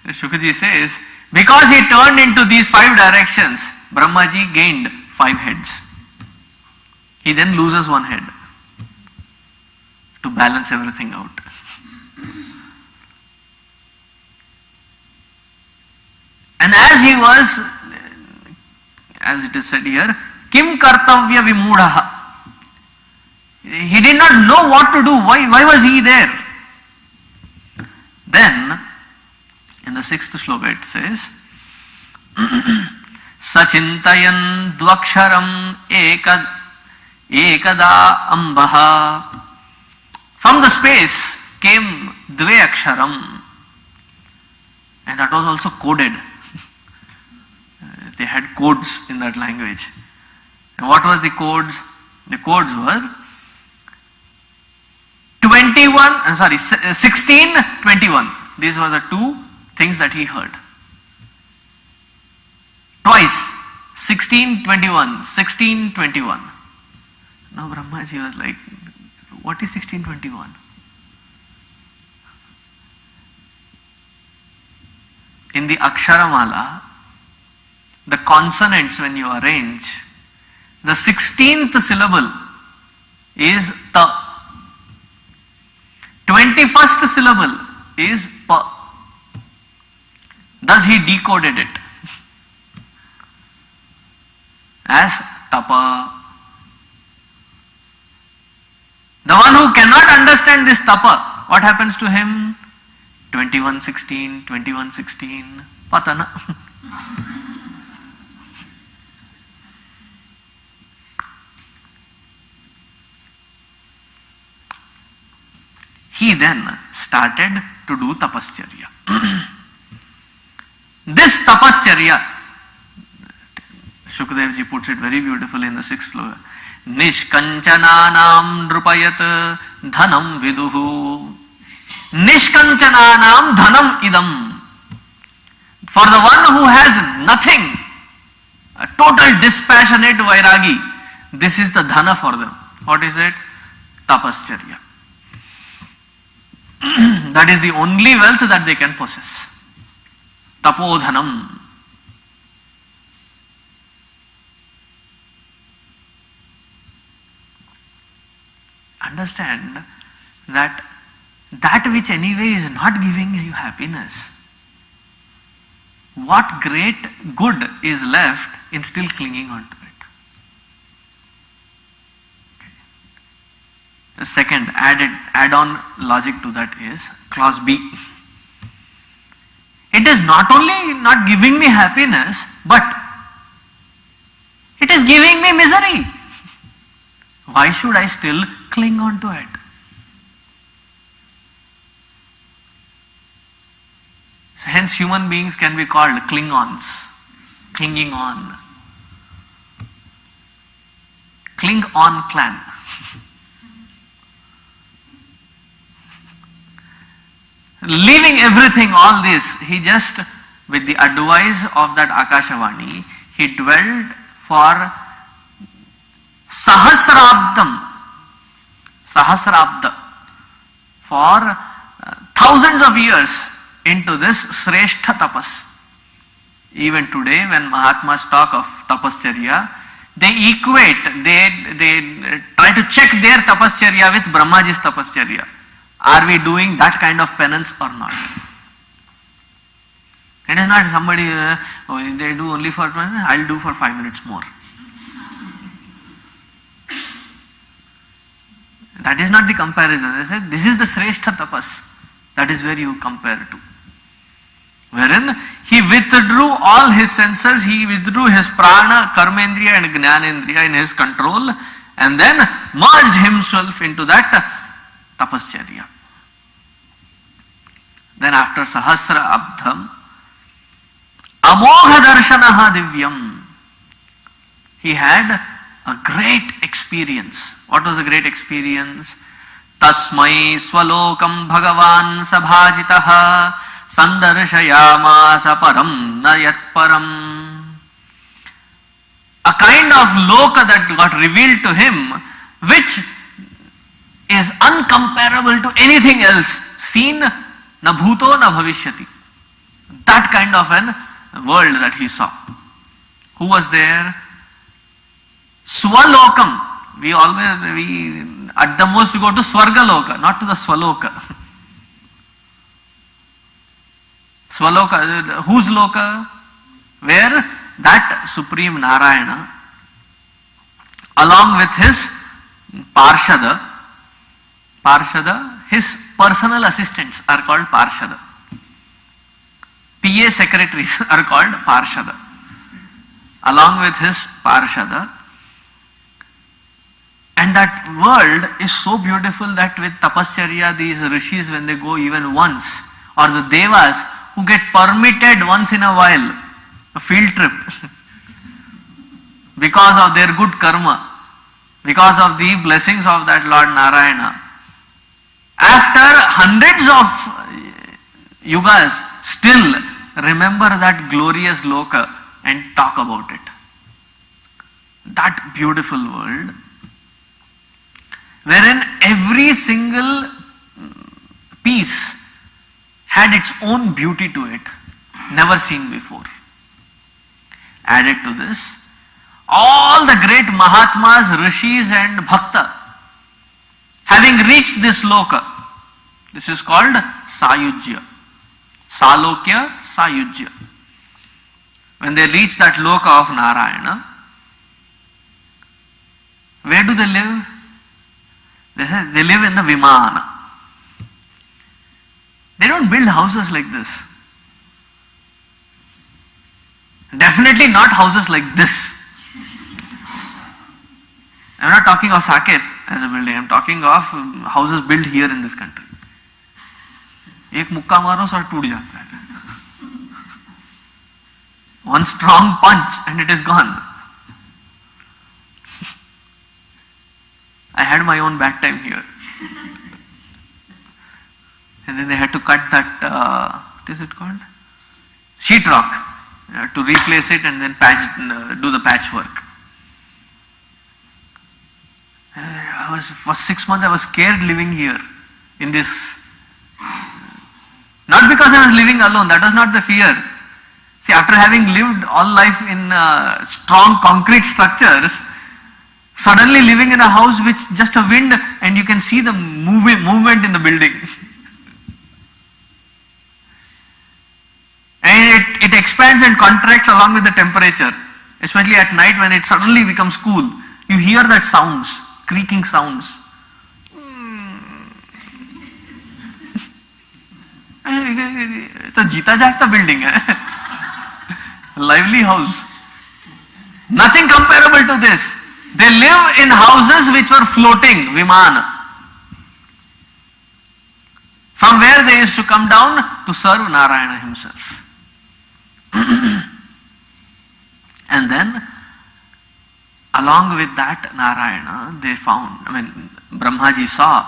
Shukaji says, because he turned into these 5 directions, Brahmaji gained 5 heads. He then loses 1 head to balance everything out. And as he was, as it is said here, Kim Kartavya Vimudhaha. He did not know what to do. Why was he there? Then, in the 6th shloka it says, Sachintayan dvaksharam ekada ambaha. From the space came dve aksharam. And that was also coded. They had codes in that language. And what was the codes? The codes were 16, 21. These were the 2 things that he heard. Twice. 16, 21. 16, 21. Now Brahmaji was like, what is 16, 21? In the Aksharamala, the consonants when you arrange, the 16th syllable is ta. 21st syllable is pa. Thus he decoded it as tapa. The one who cannot understand this tapa, what happens to him? 21:16, 21:16, patana. He then started to do tapascharya. This tapascharya, Shukdev ji puts it very beautifully in the 6th sloka. Nishkanchananam drupayat dhanam viduhu. Nishkanchananam dhanam idam. For the one who has nothing, a total dispassionate vairagi, this is the dhana for them. What is it? Tapascharya. That is the only wealth that they can possess. Tapodhanam. Understand that which anyway is not giving you happiness, what great good is left in still clinging on to it? The second add-on logic to that is clause B. It is not only not giving me happiness, but it is giving me misery. Why should I still cling on to it? So hence human beings can be called Klingons. Clinging on. Cling on clan. Leaving everything, all this, he just, with the advice of that Akashavani, he dwelled for Sahasrabda, for thousands of years into this Sreshta Tapas. Even today, when Mahatmas talk of Tapascharya, they equate, they try to check their Tapascharya with Brahmaji's Tapascharya. Are we doing that kind of penance or not? It is not somebody, they do only for 20 minutes, I'll do for 5 minutes more. That is not the comparison. They say, this is the Sreshta Tapas. That is where you compare to. Wherein he withdrew all his senses, he withdrew his prana, karmendriya and jnanendriya in his control, and then merged himself into that tapascharya. Then after Sahasra Abdham, Amogha Darshanaha Divyam. He had a great experience. What was a great experience? Tasmai Swalokam Bhagavan Sabhajitaha Sandarshayamasa Param Nayat Param. A kind of loka that got revealed to him, which is uncomparable to anything else seen, na bhuto na bhavishyati. That kind of an world that he saw. Who was there? Swalokam. We at the most go to Swargaloka, not to the Swaloka. Swaloka, whose loka? Where that Supreme Narayana, along with his Parshada, his personal assistants are called Parshada. PA secretaries are called Parshada. Along with his Parshada. And that world is so beautiful that with Tapasarya, these rishis, when they go even once, or the devas who get permitted once in a while, a field trip, because of their good karma, because of the blessings of that Lord Narayana, after hundreds of yugas, still remember that glorious loka and talk about it. That beautiful world, wherein every single piece had its own beauty to it, never seen before. Added to this, all the great Mahatmas, Rishis and Bhakta, having reached this loka, this is called Sayujya. Salokya, Sayujya. When they reach that loka of Narayana, where do they live? They say they live in the Vimana. They don't build houses like this. Definitely not houses like this. I'm not talking of Saket as a building. I'm talking of houses built here in this country. एक मुक्का मारो sir टूट जाता है. One strong punch and it is gone. I had my own back time here. And then they had to cut that, what is it called? Sheetrock. To replace it and then patch it, do the patchwork. For 6 months I was scared living here in this. Not because I was living alone, that was not the fear. See, after having lived all life in strong concrete structures, suddenly living in a house which just a wind and you can see the movement in the building. And it expands and contracts along with the temperature. Especially at night when it suddenly becomes cool. You hear that sounds, creaking sounds. तो जीता जागता building है. Lively house. Nothing comparable to this. They live in houses which were floating, Vimana. From where they used to come down to serve Narayana himself. And then, along with that Narayana, they found, Brahmaji saw,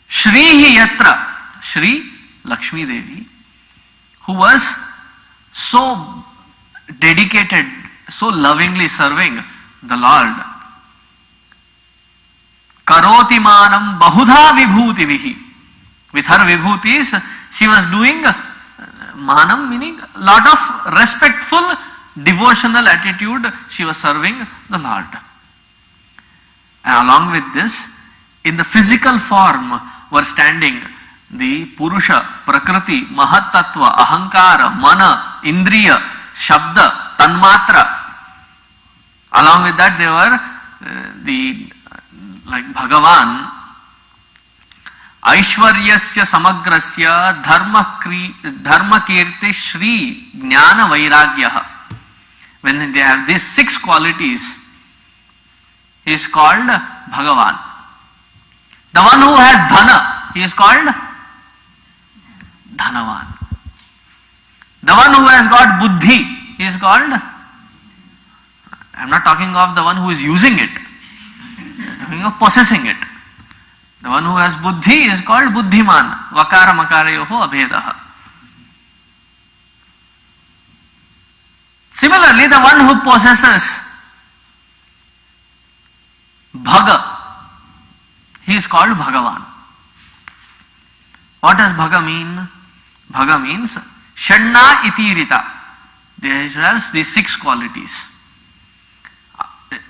Shrihi Yatra, Shri Lakshmi Devi, who was so dedicated, so lovingly serving the Lord. Karoti manam bahudha vibhuti vihi. With her vibhutis, she was doing manam, meaning lot of respectful, devotional attitude. She was serving the Lord. And along with this, in the physical form were standing the Purusha, Prakriti, Mahatattva, Ahankara, Mana, Indriya, Shabda, Tanmatra. Along with that, they were like Bhagavan, Aishwaryasya Samagrasya Dharma Kirti Shri Jnana Vairagyaha. When they have these 6 qualities, he is called Bhagavan. The one who has Dhana, he is called Dhanavan. The one who has got buddhi is called, I am not talking of the one who is using it, I am talking of possessing it. The one who has buddhi is called buddhiman. Vakara makarayoho abhedaha. Similarly, the one who possesses bhaga, he is called Bhagavan. What does bhaga mean? Bhaga means Shanna itirita. There has these 6 qualities.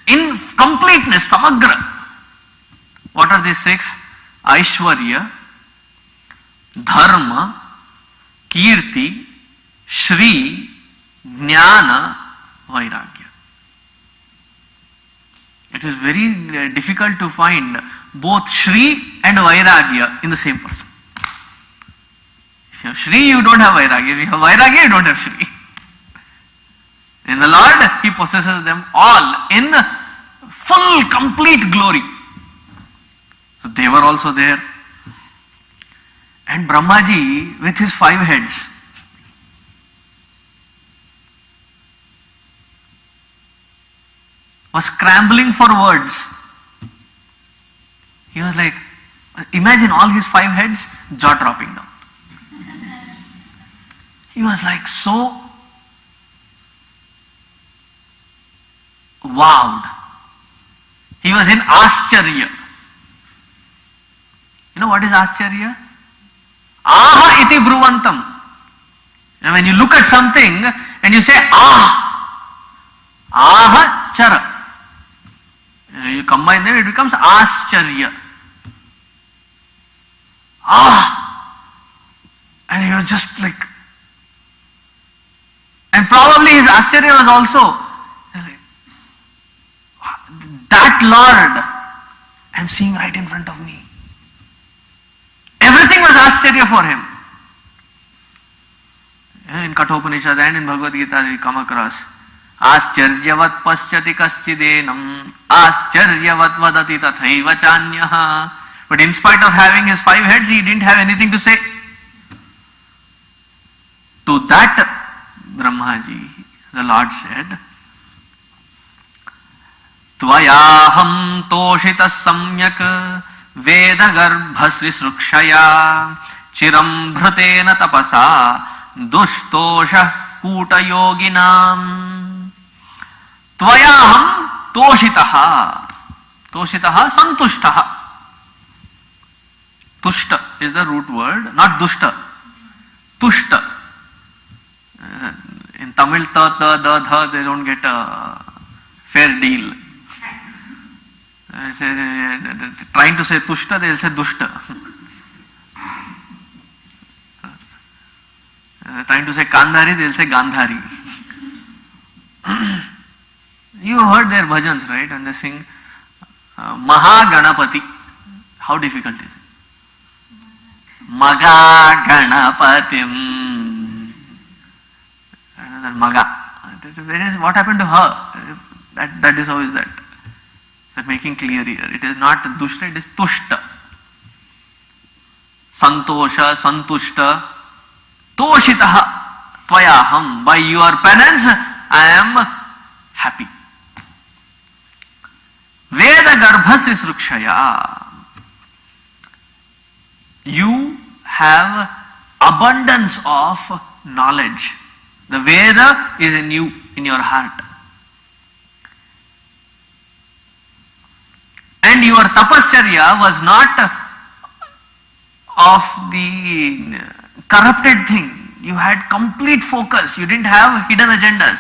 In completeness, samagra. What are these 6? Aishwarya, Dharma, Kirti, Shri, Jnana, Vairagya. It is very difficult to find both Shri and Vairagya in the same person. If you have Shri, you don't have Vairagya. If you have Vairagya, you don't have Shri. In the Lord, He possesses them all in full, complete glory. So they were also there. And Brahmaji, with his 5 heads, was scrambling for words. He was like, imagine all his 5 heads, jaw dropping down. He was like so wowed. He was in Ascharya. You know what is Ascharya? Aha iti bruvantam. And when you look at something and you say aha chara. You combine them, it becomes Ascharya. And he was just like, and probably his Ascharya was also like, that Lord I am seeing right in front of me. Everything was Ascharya for him. In Kathopanishad and in Bhagavad Gita we come across Ascharyavat paschati kaschidenam Ascharyavat vadati tathaiva chanyaha. But in spite of having his 5 heads, he didn't have anything to say. To that Brahmaji, the Lord said, Tvayaham toshita samyak Veda garbhasri srukshaya Chiram bhratena tapasa Dushtosha kuta yoginam. Tvayaham toshitaha. Toshitaha santushtaha. Tushta is the root word, not dushta. Tushta. In Tamil, ta, da, da, dha, they don't get a fair deal. Trying to say tushta, they will say dushta. Trying to say Kandhari, they will say Gandhari. You heard their bhajans, right? And they sing Maha Ganapati. How difficult is it? Maga Ganapatim. Maga. Where is, what happened to her? That is how is that? So making clear here. It is not dushta, it is tushta. Santosha, santushta, toshitaha, tvayaham. By your penance, I am happy. Veda garbhasya srukshaya. You have abundance of knowledge. The Veda is in you, in your heart. And your tapasarya was not of the corrupted thing. You had complete focus. You didn't have hidden agendas.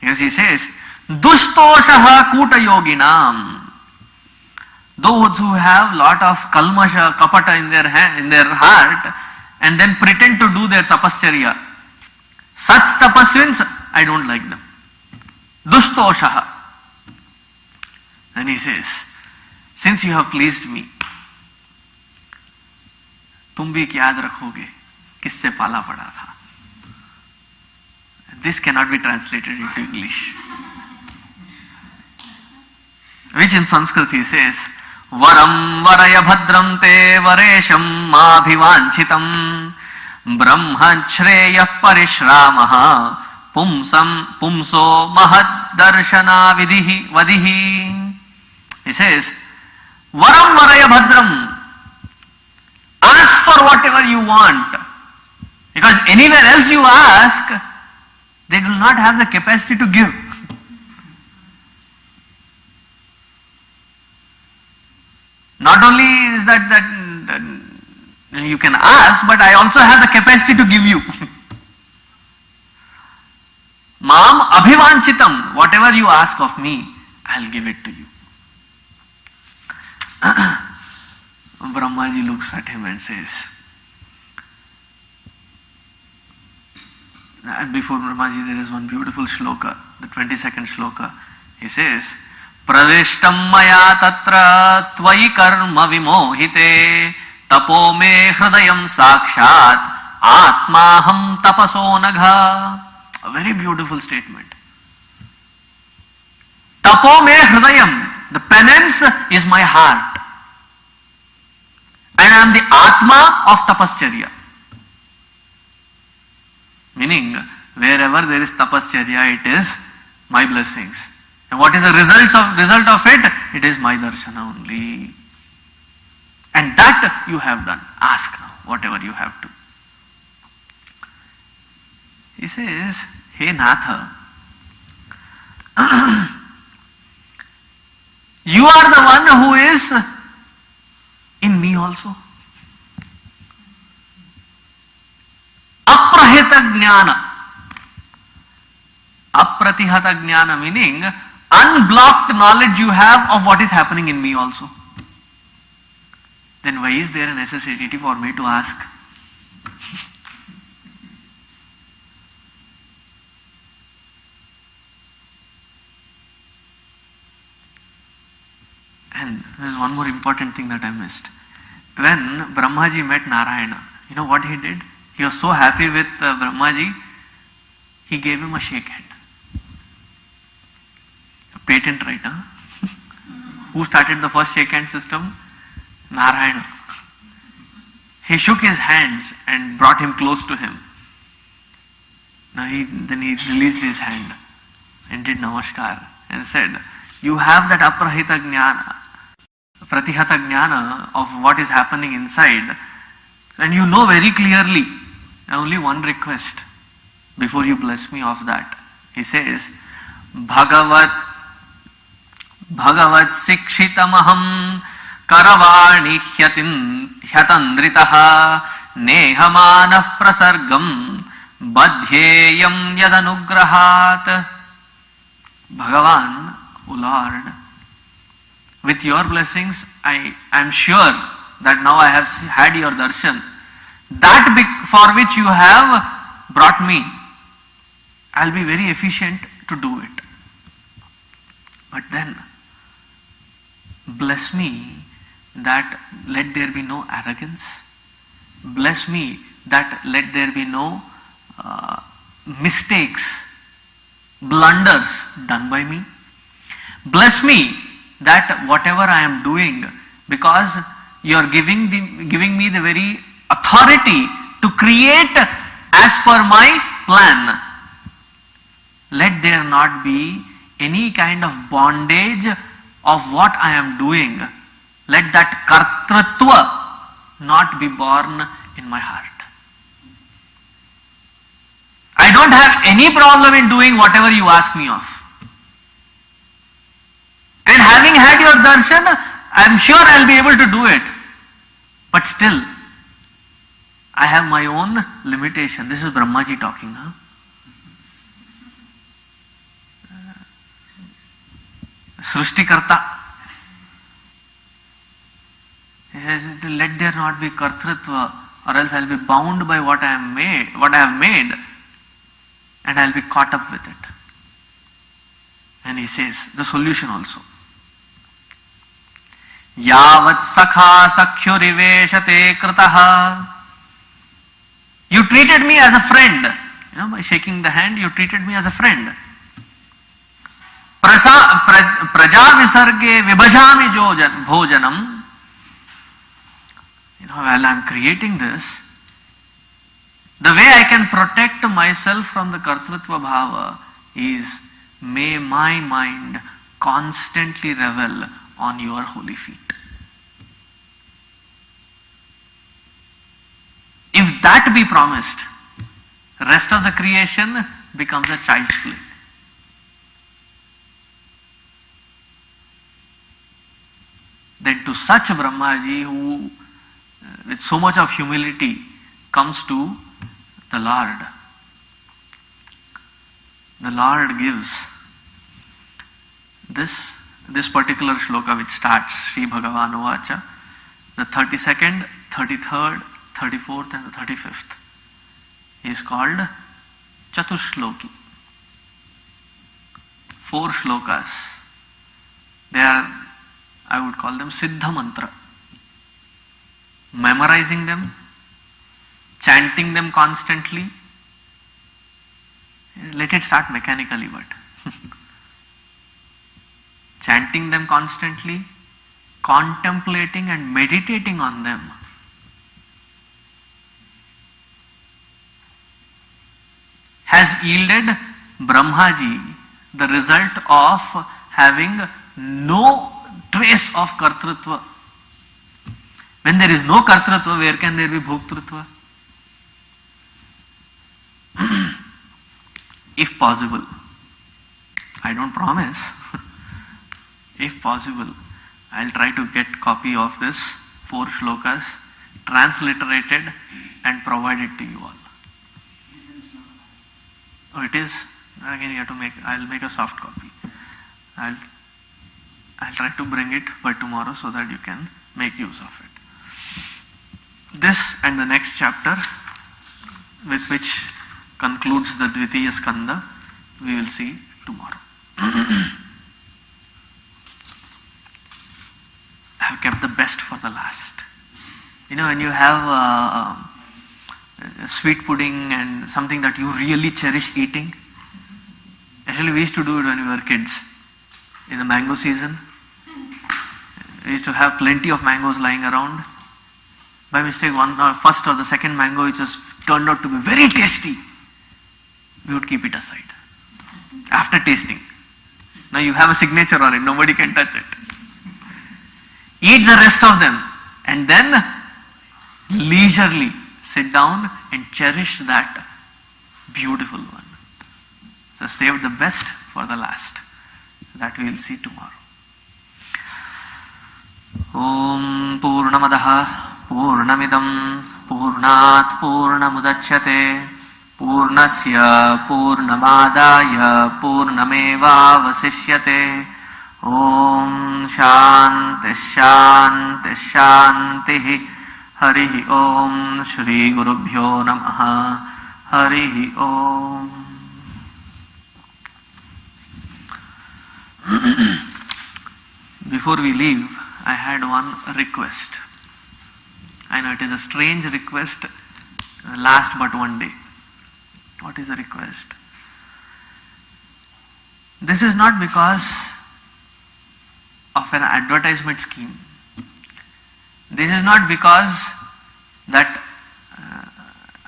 Because he says, Dushtoshaha kuta yoginam. Those who have lot of kalmasha, kapata in their heart, and then pretend to do their tapasarya. Such tapasvins, I don't like them. Dushtoshaha. Then he says, since you have pleased me, तुम भी याद रखोगे किससे पाला पड़ा था. This cannot be translated into English. Which in Sanskrit he says, वरम वरय भद्रम ते वरेशम माभिवांछितम ब्रह्मश्रेयः परिश्रामः पुंसो महद्दर्शना विधिः वदिः. He says, Varam Varaya Bhadram. Ask for whatever you want. Because anywhere else you ask, they do not have the capacity to give. Not only is that you can ask, but I also have the capacity to give you. Mam abhivanchitam, whatever you ask of me, I'll give it to you. Brahmaji looks at him and says, and before Brahmaji there is one beautiful shloka, the 22nd shloka. He says, Praveshtam maya tatra tvayi karma vimohite tapo me hridayam sakshat atmaham tapaso nagha. A very beautiful statement. Tapo me hridayam. The penance is my heart. And I am the Atma of Tapascharya. Meaning, wherever there is Tapascharya, it is my blessings. And what is the result of it? It is my darshana only. And that you have done. Ask now, whatever you have to. He says, Hey Natha, you are the one who is in me also. Aprahita jnana. Apratihata jnana meaning unblocked knowledge you have of what is happening in me also. Then why is there a necessity for me to ask? And there is one more important thing that I missed. When Brahmaji met Narayana, you know what he did? He was so happy with Brahmaji, he gave him a shake hand. A patent right, huh? Who started the first shake hand system? Narayana. He shook his hands and brought him close to him. Then he released his hand and did namaskar and said, you have that aprahita jnana, pratihata jnana of what is happening inside, and you know very clearly. Only one request before you bless me of that. He says, Bhagavat sikshitamaham karavani hyatandritaha nehamanah prasargam badhyeyam yadanugrahat. Bhagavan, O Lord, with your blessings, I am sure that now I have had your darshan. That for which you have brought me, I'll be very efficient to do it. But then, bless me that let there be no arrogance. Bless me that let there be no mistakes, blunders done by me. Bless me that whatever I am doing, because you are giving me the very authority to create as per my plan, let there not be any kind of bondage of what I am doing. Let that kartritva not be born in my heart. I don't have any problem in doing whatever you ask me of. And having had your darshan, I am sure I will be able to do it. But still, I have my own limitation. This is Brahmaji talking. Huh? Srishtikarta. He says, let there not be kartritva, or else I will be bound by what I have made, and I will be caught up with it. And he says, the solution also. Yavat sakha sakhyuriveshate kritaha. You treated me as a friend. By shaking the hand, you treated me as a friend. praja visarge vibhajami bhojanam. While I'm creating this, the way I can protect myself from the kartrutva bhava is, may my mind constantly revel on your holy feet. If that be promised, rest of the creation becomes a child's play. Then to such Brahmaji, who with so much of humility comes to the Lord gives this particular shloka which starts Sri Bhagavan Uvacha, the 32nd, 33rd, 34th and the 35th is called Chatushloki. 4 shlokas. They are, I would call them Siddha Mantra. Memorizing them, chanting them constantly. Let it start mechanically, but chanting them constantly, contemplating and meditating on them. Has yielded Brahmaji the result of having no trace of kartrutva. When there is no kartrutva, where can there be bhoktrutva? If possible, I don't promise, if possible, I'll try to get copy of this 4 shlokas, transliterated and provide it to you all. Oh, it is? Again, you have to I'll make a soft copy. I'll try to bring it by tomorrow so that you can make use of it. This and the next chapter, with which concludes the Dvitiya Skanda, we will see tomorrow. I have kept the best for the last. When you have sweet pudding and something that you really cherish eating. Actually, we used to do it when we were kids. In the mango season, we used to have plenty of mangoes lying around. By mistake, first or the second mango which just turned out to be very tasty, we would keep it aside after tasting. Now you have a signature on it, nobody can touch it. Eat the rest of them and then leisurely sit down and cherish that beautiful one. So save the best for the last. That we will see tomorrow. Om Purnamadaha Purnamidam Purnat Purnamudachyate Purnasya Purnamadaya Purnameva Vasishyate. Om Shanti Shanti Shanti. Harihi Om. Shri Gurubhyo Namaha. Harihi Om. Before we leave, I had one request. I know it is a strange request, last but one day. What is the request? This is not because of an advertisement scheme. This is not because that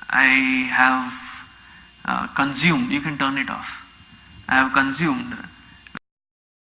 I have consumed, you can turn it off. I have consumed